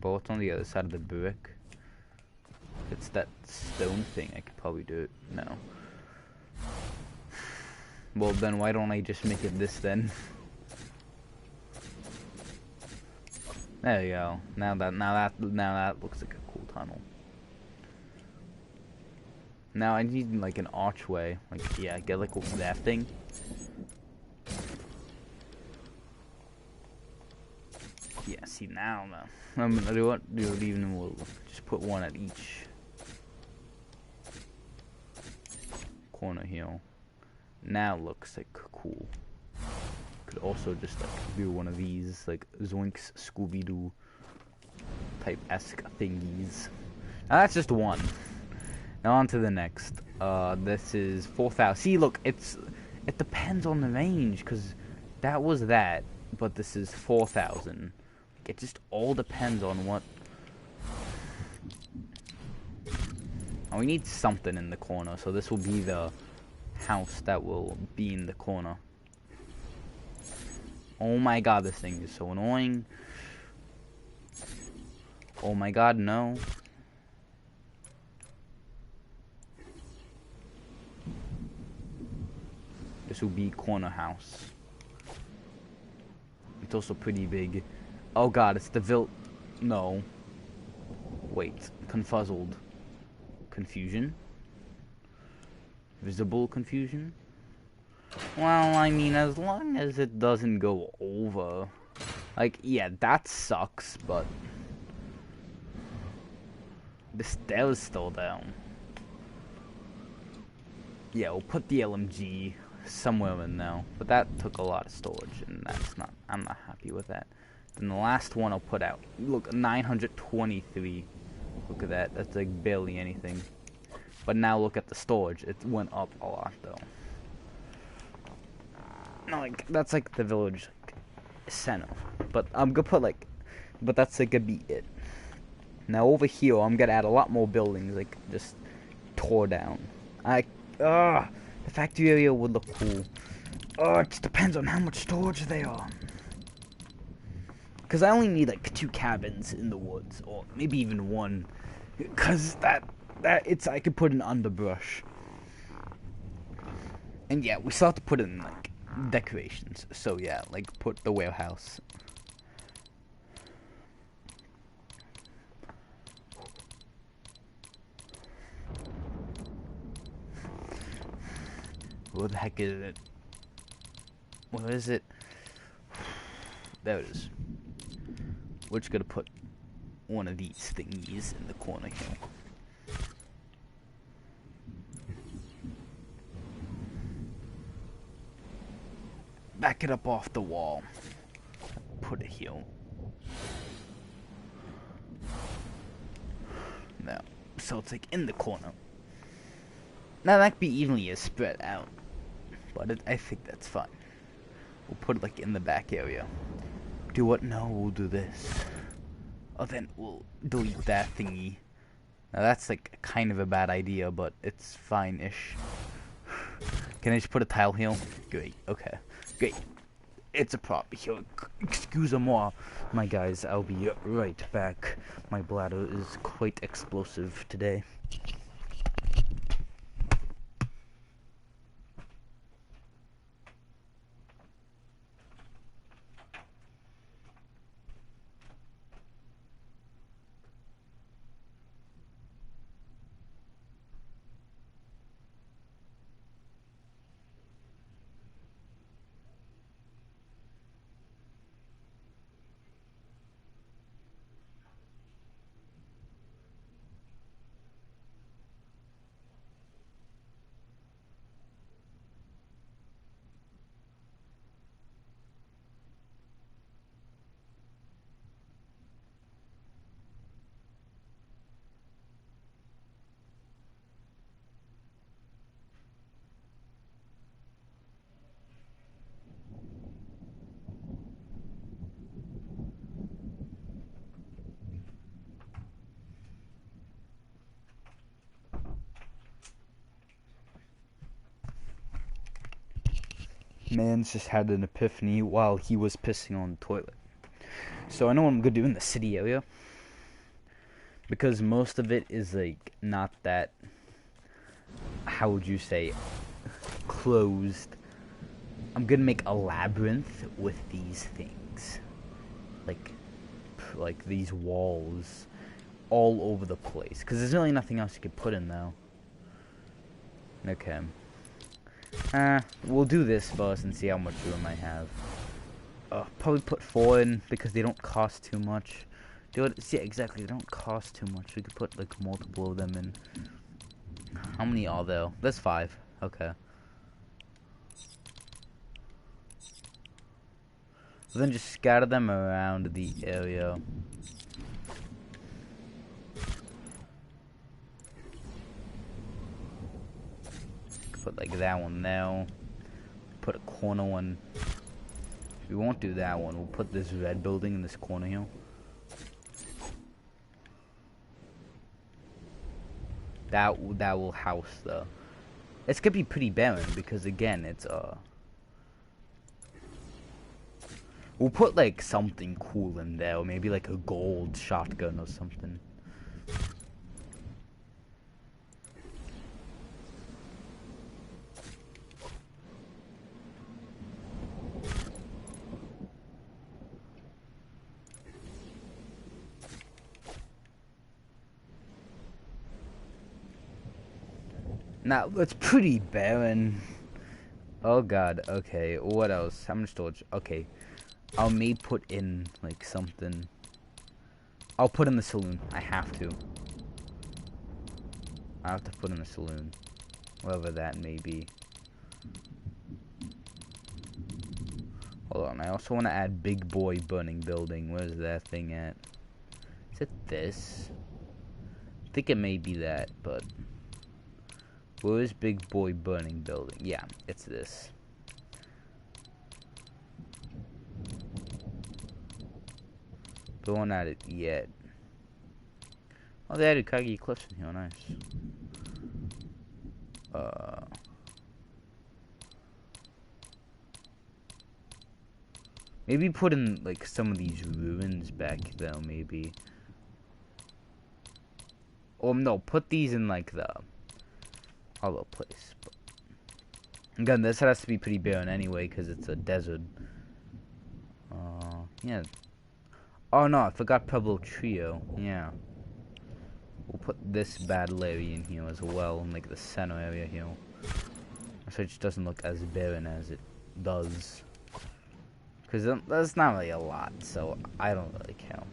But what's on the other side of the brick? If it's that stone thing, I could probably do it now. Well then why don't I just make it this then? There you go. Now that looks like a cool tunnel. Now I need like an archway. Like yeah, get like that thing. Yeah, see now I'm gonna do it even more. Just put one at each corner here. Now it looks like cool. Could also just like do one of these like Zoinks Scooby-Doo type-esque thingies. Now that's just one. Now on to the next. This is 4,000. See, look, it depends on the range because that was that, but this is 4,000. It just all depends on what. And we need something in the corner, so this will be the house that will be in the corner. Oh my god, this thing is so annoying. Oh my god, no. This will be corner house. It's also pretty big. Oh god, it's the no. Wait, confuzzled. Confusion? Visible confusion? Well, I mean, as long as it doesn't go over. Like, yeah, that sucks, but the stairs is still down. Yeah, we'll put the LMG somewhere in now, but that took a lot of storage, and that's not. I'm not happy with that. Then the last one I'll put out. Look, 923. Look at that. That's like barely anything. But now look at the storage. It went up a lot though. No, like that's like the village like, center. But I'm gonna put like, but that's like gonna be it. Now over here, I'm gonna add a lot more buildings, like just tore down. The factory area would look cool. It just depends on how much storage they are. Cause I only need like 2 cabins in the woods, or maybe even 1. Cause that it's I could put in underbrush. And yeah, we still have to put in like decorations. So yeah, like put the warehouse. What the heck is it? What is it? There it is. We're just gonna put one of these thingies in the corner here. Back it up off the wall. Put it here. No. So it's like in the corner. Now that could be evenly spread out. But I think that's fine. We'll put it like in the back area. Do what? No, we'll do this. Oh, then we'll delete that thingy. Now that's like kind of a bad idea, but it's fine-ish. Can I just put a tile here? Great, okay. Great. It's a prop here. Excuse-moi, my guys. I'll be right back. My bladder is quite explosive today. Man's just had an epiphany while he was pissing on the toilet. So I know what I'm gonna do in the city area. Because most of it is like not that, how would you say, closed. I'm gonna make a labyrinth with these things. Like these walls all over the place. Because there's really nothing else you could put in now. Okay. We'll do this first and see how much room I have. Probably put 4 in because they don't cost too much. Yeah, exactly. They don't cost too much. We could put like multiple of them in. How many are there? There's 5. Okay. Then just scatter them around the area. Put like that one there. Put a corner one. We won't do that one. We'll put this red building in this corner here. That will house the. It's gonna be pretty barren because again it's We'll put like something cool in there, or maybe like a gold shotgun or something. Now, it's pretty barren. Oh god, okay, what else? How much storage? Okay. I may put in like something. I'll put in the saloon. I have to. I have to put in the saloon, whatever that may be. Hold on. I also want to add big boy burning building. Where's that thing at? Is it this? I think it may be that, but where is big boy burning building? Yeah, it's this. Don't add it yet. Oh, they added Kagi Cliffs in here. Nice. Maybe put in like some of these ruins back though. Maybe. Or no, put these in like the other place. But again, this has to be pretty barren anyway because it's a desert. Yeah. Oh no, I forgot Pueblo Trio. Yeah. We'll put this battle area in here as well, in like the center area here. So it just doesn't look as barren as it does. Because that's not really a lot, so I don't really count.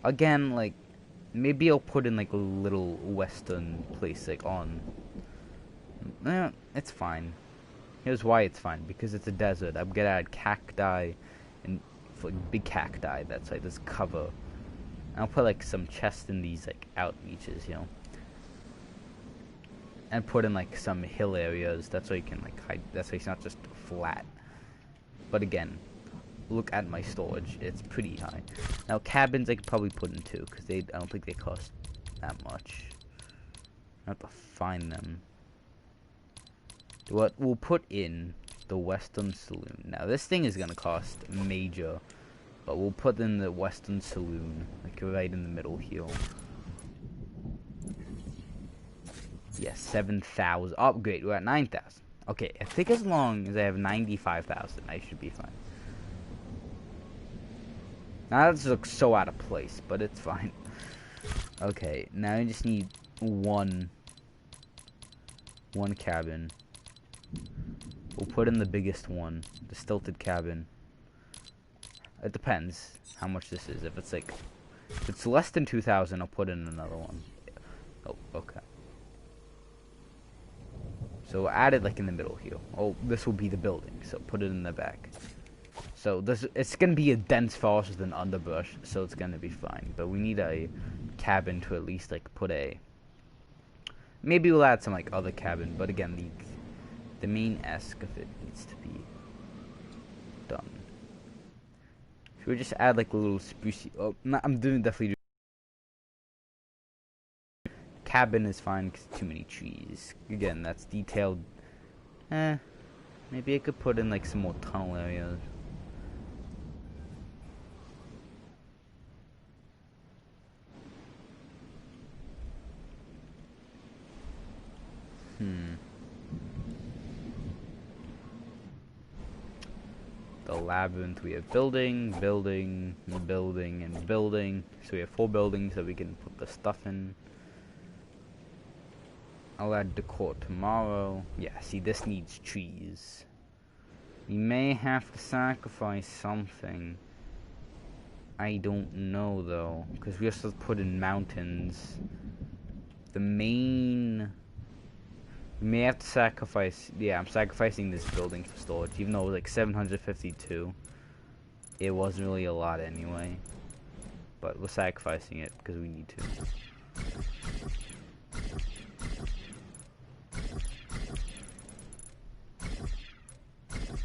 Again, like, maybe I'll put in like a little western place, like on. It's fine. Here's why it's fine, because it's a desert. I'm gonna add cacti and like, big cacti that's like this cover. And I'll put like some chests in these like outreaches, you know. And put in like some hill areas. That's why you can like hide. That's why it's not just flat. But again, look at my storage. It's pretty high. Now cabins I could probably put in too, because I don't think they cost that much. I have to find them. What we'll put in the Western Saloon. Now this thing is gonna cost major, but we'll put in the Western Saloon, like right in the middle here. Yes, 7,000. Oh, great. We're at 9,000. Okay, I think as long as I have 95,000, I should be fine. Now this looks so out of place, but it's fine. Okay, now I just need one cabin. We'll put in the biggest one, the stilted cabin. It depends how much this is. If it's less than 2,000, I'll put in another one. Oh, okay. So add it like in the middle here. Oh, this will be the building, so put it in the back. So it's gonna be a dense forest with an underbrush, so it's gonna be fine. But we need a cabin to at least like put a. Maybe we'll add some like other cabin, but again the main ask of it needs to be done. Should we just add like a little spruce? Oh, no, I'm doing definitely. Cabin is fine because too many trees. Again, that's detailed. Maybe I could put in like some more tunnel areas. The labyrinth, we have building, building, building, and building. So we have 4 buildings that we can put the stuff in. I'll add decor tomorrow. Yeah, see, this needs trees. We may have to sacrifice something. I don't know, though. Because we have to put in mountains. The main... We may have to sacrifice... Yeah, I'm sacrificing this building for storage. Even though it was like 752. It wasn't really a lot anyway. But we're sacrificing it because we need to.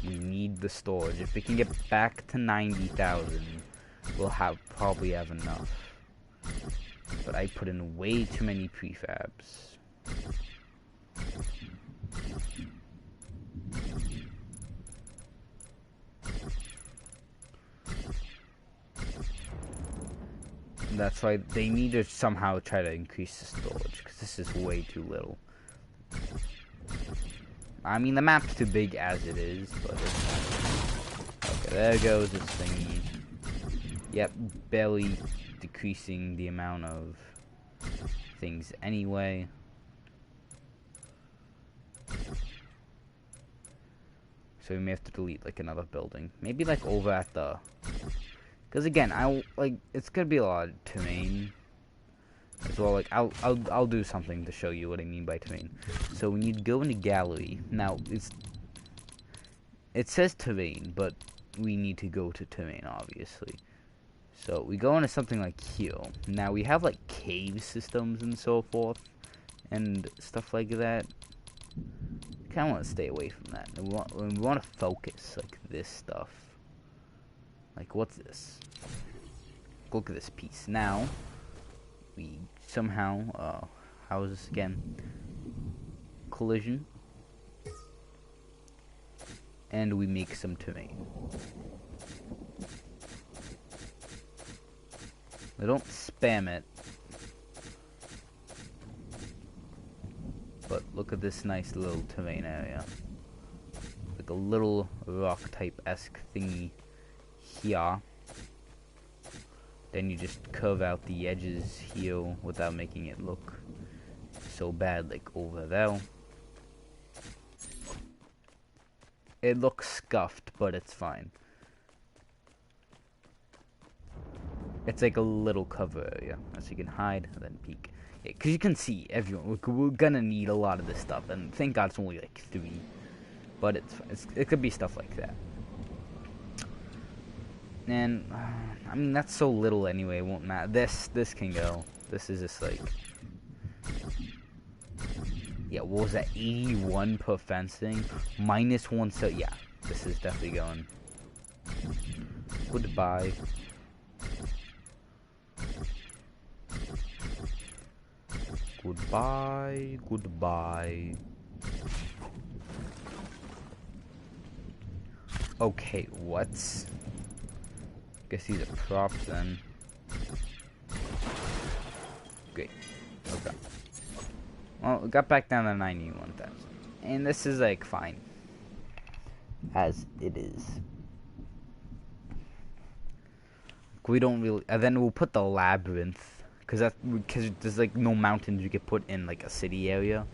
We need the storage. If we can get back to 90,000, we'll probably have enough. But I put in way too many prefabs. That's why they need to somehow try to increase the storage, because this is way too little. I mean, the map's too big as it is, but it's... Okay, there goes this thingy. Yep, barely decreasing the amount of things anyway. So we may have to delete like another building. Maybe like over at the... Because again, it's gonna be a lot of terrain as well. Like I'll do something to show you what I mean by terrain. So when you go into gallery, now it says terrain, but we need to go to terrain obviously. So we go into something like here. Now we have like cave systems and so forth and stuff like that. Kind of want to stay away from that. We want to focus like this stuff. Like what's this? Look at this piece. Now we somehow how is this again? Collision. And we make some terrain. I don't spam it. But look at this nice little terrain area. Like a little rock type-esque thingy here. Then you just curve out the edges here without making it look so bad like over there. It looks scuffed, but it's fine. It's like a little cover area, so you can hide and then peek. Yeah, cause you can see everyone. We're gonna need a lot of this stuff, and thank God it's only like 3. But it could be stuff like that. And I mean that's so little anyway. It won't matter. This can go. This is just like, yeah. What was that? 81 per fencing, -1. So yeah, this is definitely going. Goodbye. Goodbye, goodbye. Okay, what? Guess these are props then. Great. Okay. Well, we got back down to 91,000. And this is like fine. As it is. We don't really... And then we'll put the labyrinth. Because there's like no mountains you could put in like a city area,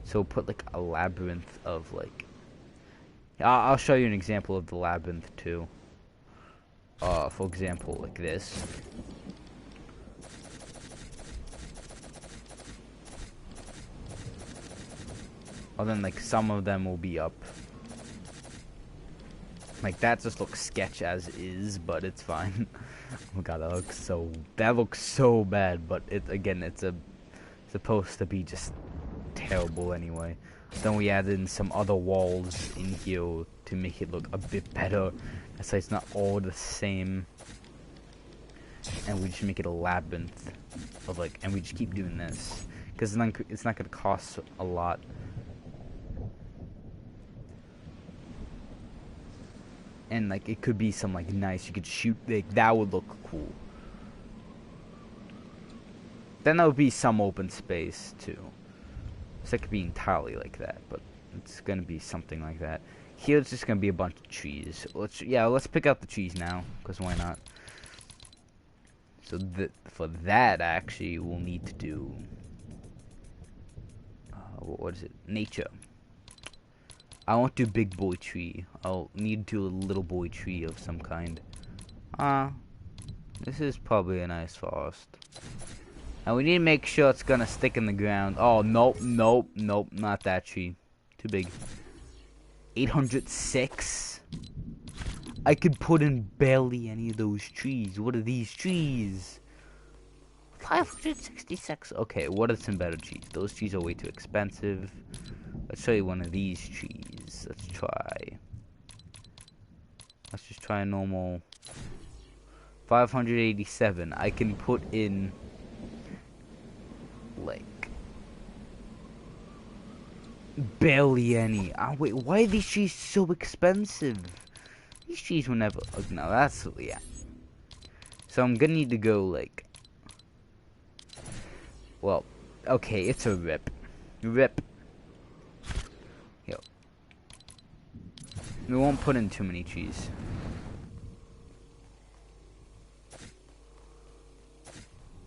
so put like a labyrinth of like. I'll show you an example of the labyrinth too. For example, like this. Well, then like some of them will be up. Like that just looks sketch as is, but it's fine. Oh god, that looks so bad, but it's supposed to be just terrible anyway. Then we added in some other walls in here to make it look a bit better. So it's not all the same. And we just make it a labyrinth of like, and we just keep doing this. Because it's not gonna cost a lot. And like it could be some like nice, you could shoot, like that would look cool. Then there would be some open space too. So it could be entirely like that, but it's gonna be something like that. Here it's just gonna be a bunch of trees. Let's pick out the trees now, because why not? So for that actually we'll need to do what is it? Nature. I won't do big boy tree. I'll need to do a little boy tree of some kind. This is probably a nice forest. And we need to make sure it's gonna stick in the ground. Oh, nope, not that tree. Too big. 806? I could put in barely any of those trees. What are these trees? 566. Okay, what are some better trees? Those trees are way too expensive. Let's show you one of these trees. Let's just try a normal 587. I can put in like barely any. Wait, why are these trees so expensive? These trees were never. Oh, no, that's yeah. So I'm gonna need to go like. Well, okay, it's a rip. Yo. We won't put in too many trees.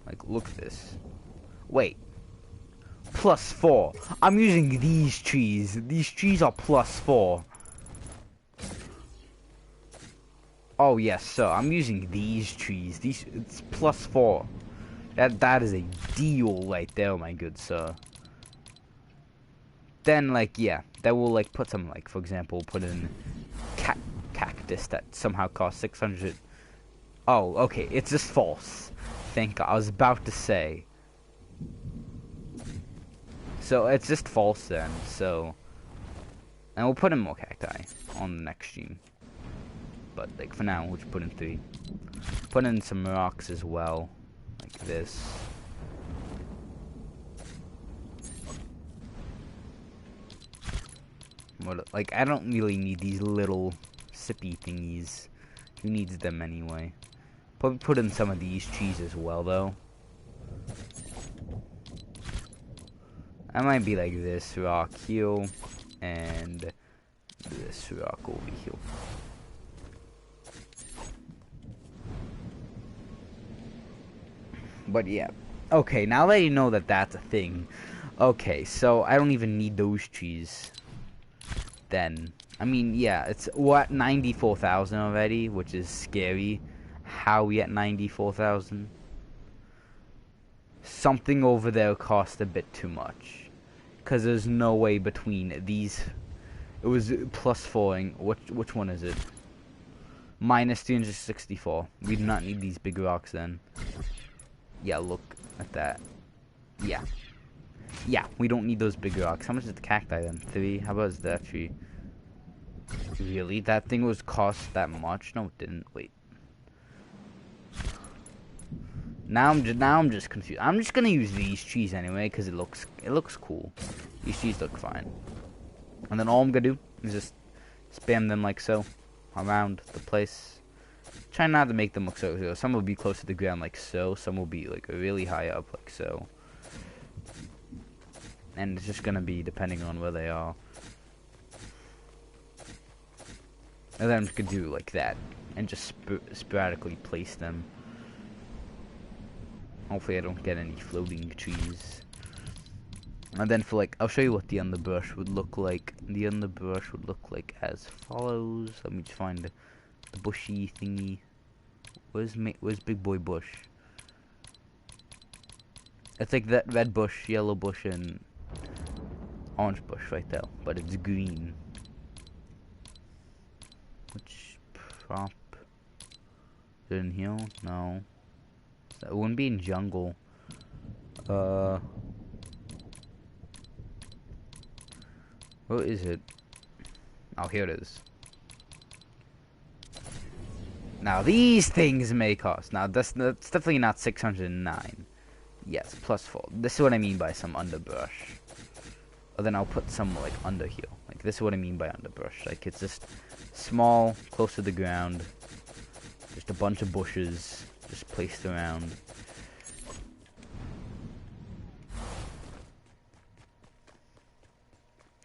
Like, look at this. Wait. +4. I'm using these trees. These trees are +4. Oh yes, so I'm using these trees. It's +4. That is a deal right there, my good sir. Then like yeah, that will like put some like for example put in cactus that somehow costs 600. Oh okay, it's just false. Thank God. I was about to say. So it's just false then. So and we'll put in more cacti on the next stream. But like for now, we'll just put in 3. Put in some rocks as well, like this. Like I don't really need these little sippy thingies. Who needs them anyway? Probably put in some of these trees as well though. I might be like this rock here and this rock over here. But yeah. Okay, now that you know that that's a thing. Okay, so I don't even need those trees. Then. I mean, yeah, it's what 94,000 already, which is scary. How we at 94,000? Something over there cost a bit too much. Because there's no way between these. It was +4ing. Which one is it? -364. We do not need these big rocks then. Yeah, look at that. Yeah. Yeah, we don't need those big rocks. How much is the cacti then? 3? How about that tree? Really? That thing was cost that much? No, it didn't. Wait. Now I'm just confused. I'm just gonna use these trees anyway because it looks cool. These trees look fine. And then all I'm gonna do is just spam them like so around the place. Try not to make them look so. Some will be close to the ground like so. Some will be like really high up like so. And it's just gonna be depending on where they are. And then I'm just gonna do like that and just sporadically place them. Hopefully I don't get any floating trees. And then for like, I'll show you what the underbrush would look like. The underbrush would look like as follows. Let me just find the bushy thingy. Where's Big Boy Bush? It's like that red bush, yellow bush, and orange bush right there. But it's green. Which prop? Is it in here? No. It wouldn't be in jungle. Where is it? Oh, here it is. Now these things may cost. Now that's definitely not 609. Yes, +4. This is what I mean by some underbrush. Or then I'll put some like under here. Like this is what I mean by underbrush. Like it's just small, close to the ground. Just a bunch of bushes just placed around.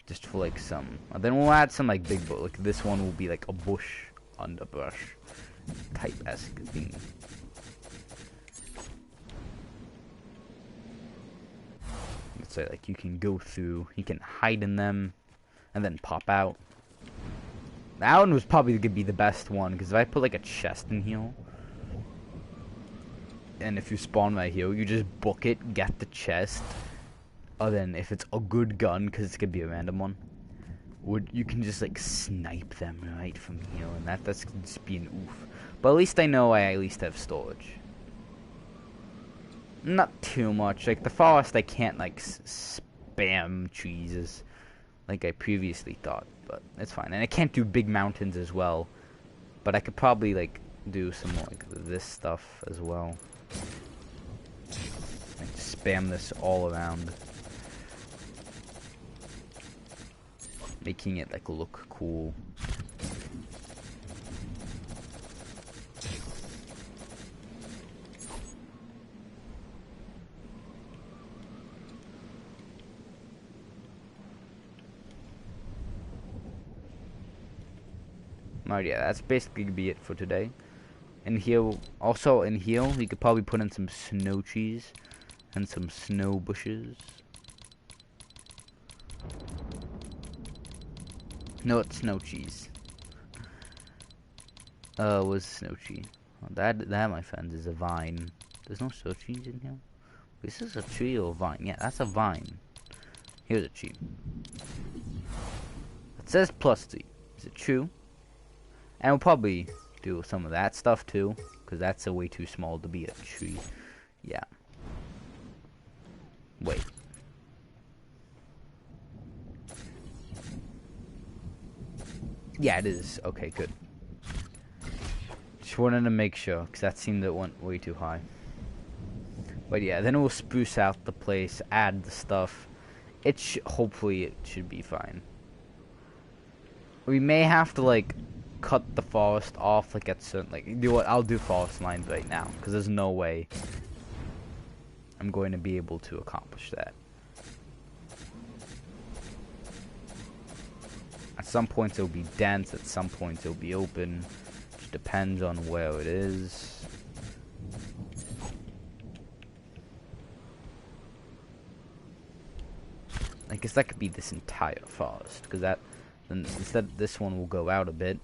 Just for like some. And then we'll add some like big bush. Like this one will be like a bush underbrush type-esque thing. Let's say like you can go through, you can hide in them, and then pop out. That one was probably gonna be the best one because if I put like a chest in here, and if you spawn right here, you just book it, get the chest. Or then if it's a good gun, because it's gonna be a random one, you can just like snipe them right from here, and that's gonna just be an oof. But at least I know I at least have storage. Not too much. Like the forest, I can't like spam trees as like I previously thought, but it's fine. And I can't do big mountains as well, but I could probably like do some more like this stuff as well. Like spam this all around, making it like look cool. Alright, yeah, that's basically gonna be it for today. And here, also in here, we could probably put in some snow trees and some snow bushes. No, it's snow cheese. Was snow tree. Oh, that, my friends, is a vine. There's no snow trees in here. This is a tree or a vine? Yeah, that's a vine. Here's a tree. It says +3. Is it true? And we'll probably do some of that stuff too, because that's a way too small to be a tree. Yeah. Wait. Yeah, it is. Okay, good. Just wanted to make sure, because that seemed that went way too high. But yeah, then we'll spruce out the place, add the stuff. Hopefully it should be fine. We may have to, like, cut the forest off, like, at certain, like, I'll do forest lines right now, because there's no way I'm going to be able to accomplish that. At some points it'll be dense, at some points it'll be open. Just depends on where it is. I guess that could be this entire forest, because then instead this one will go out a bit.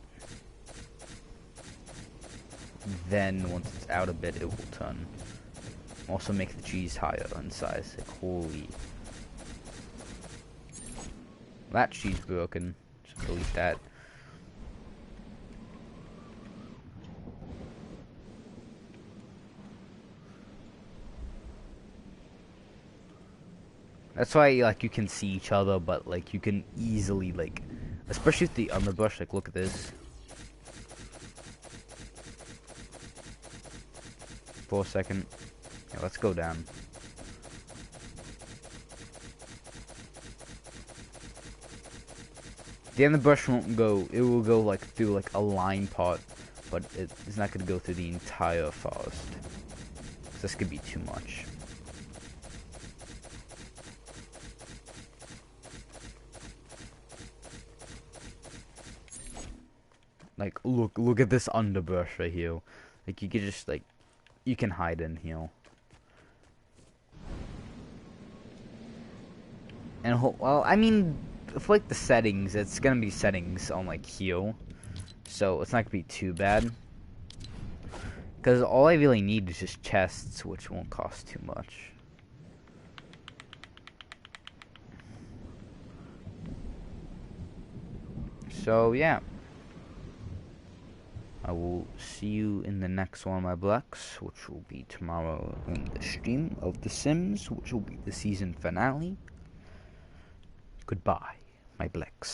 Then once it's out a bit, it will turn. Also make the trees higher in size. Like, holy. That tree's broken. Just delete that. That's why, like, you can see each other, but, like, you can easily, like, especially with the underbrush, like, look at this. For a second. Yeah, let's go down. The underbrush won't go, it will go, like, through, like, a line part, but it's not going to go through the entire forest. This could be too much. Like, look at this underbrush right here. Like, you could just, like, you can hide in here. And, well, I mean, for, like, the settings, it's gonna be settings on, like, here. So, it's not gonna be too bad. Because all I really need is just chests, which won't cost too much. So, yeah. I will see you in the next one of my Blecks, which will be tomorrow in the stream of The Sims, which will be the season finale. Goodbye, my Blecks.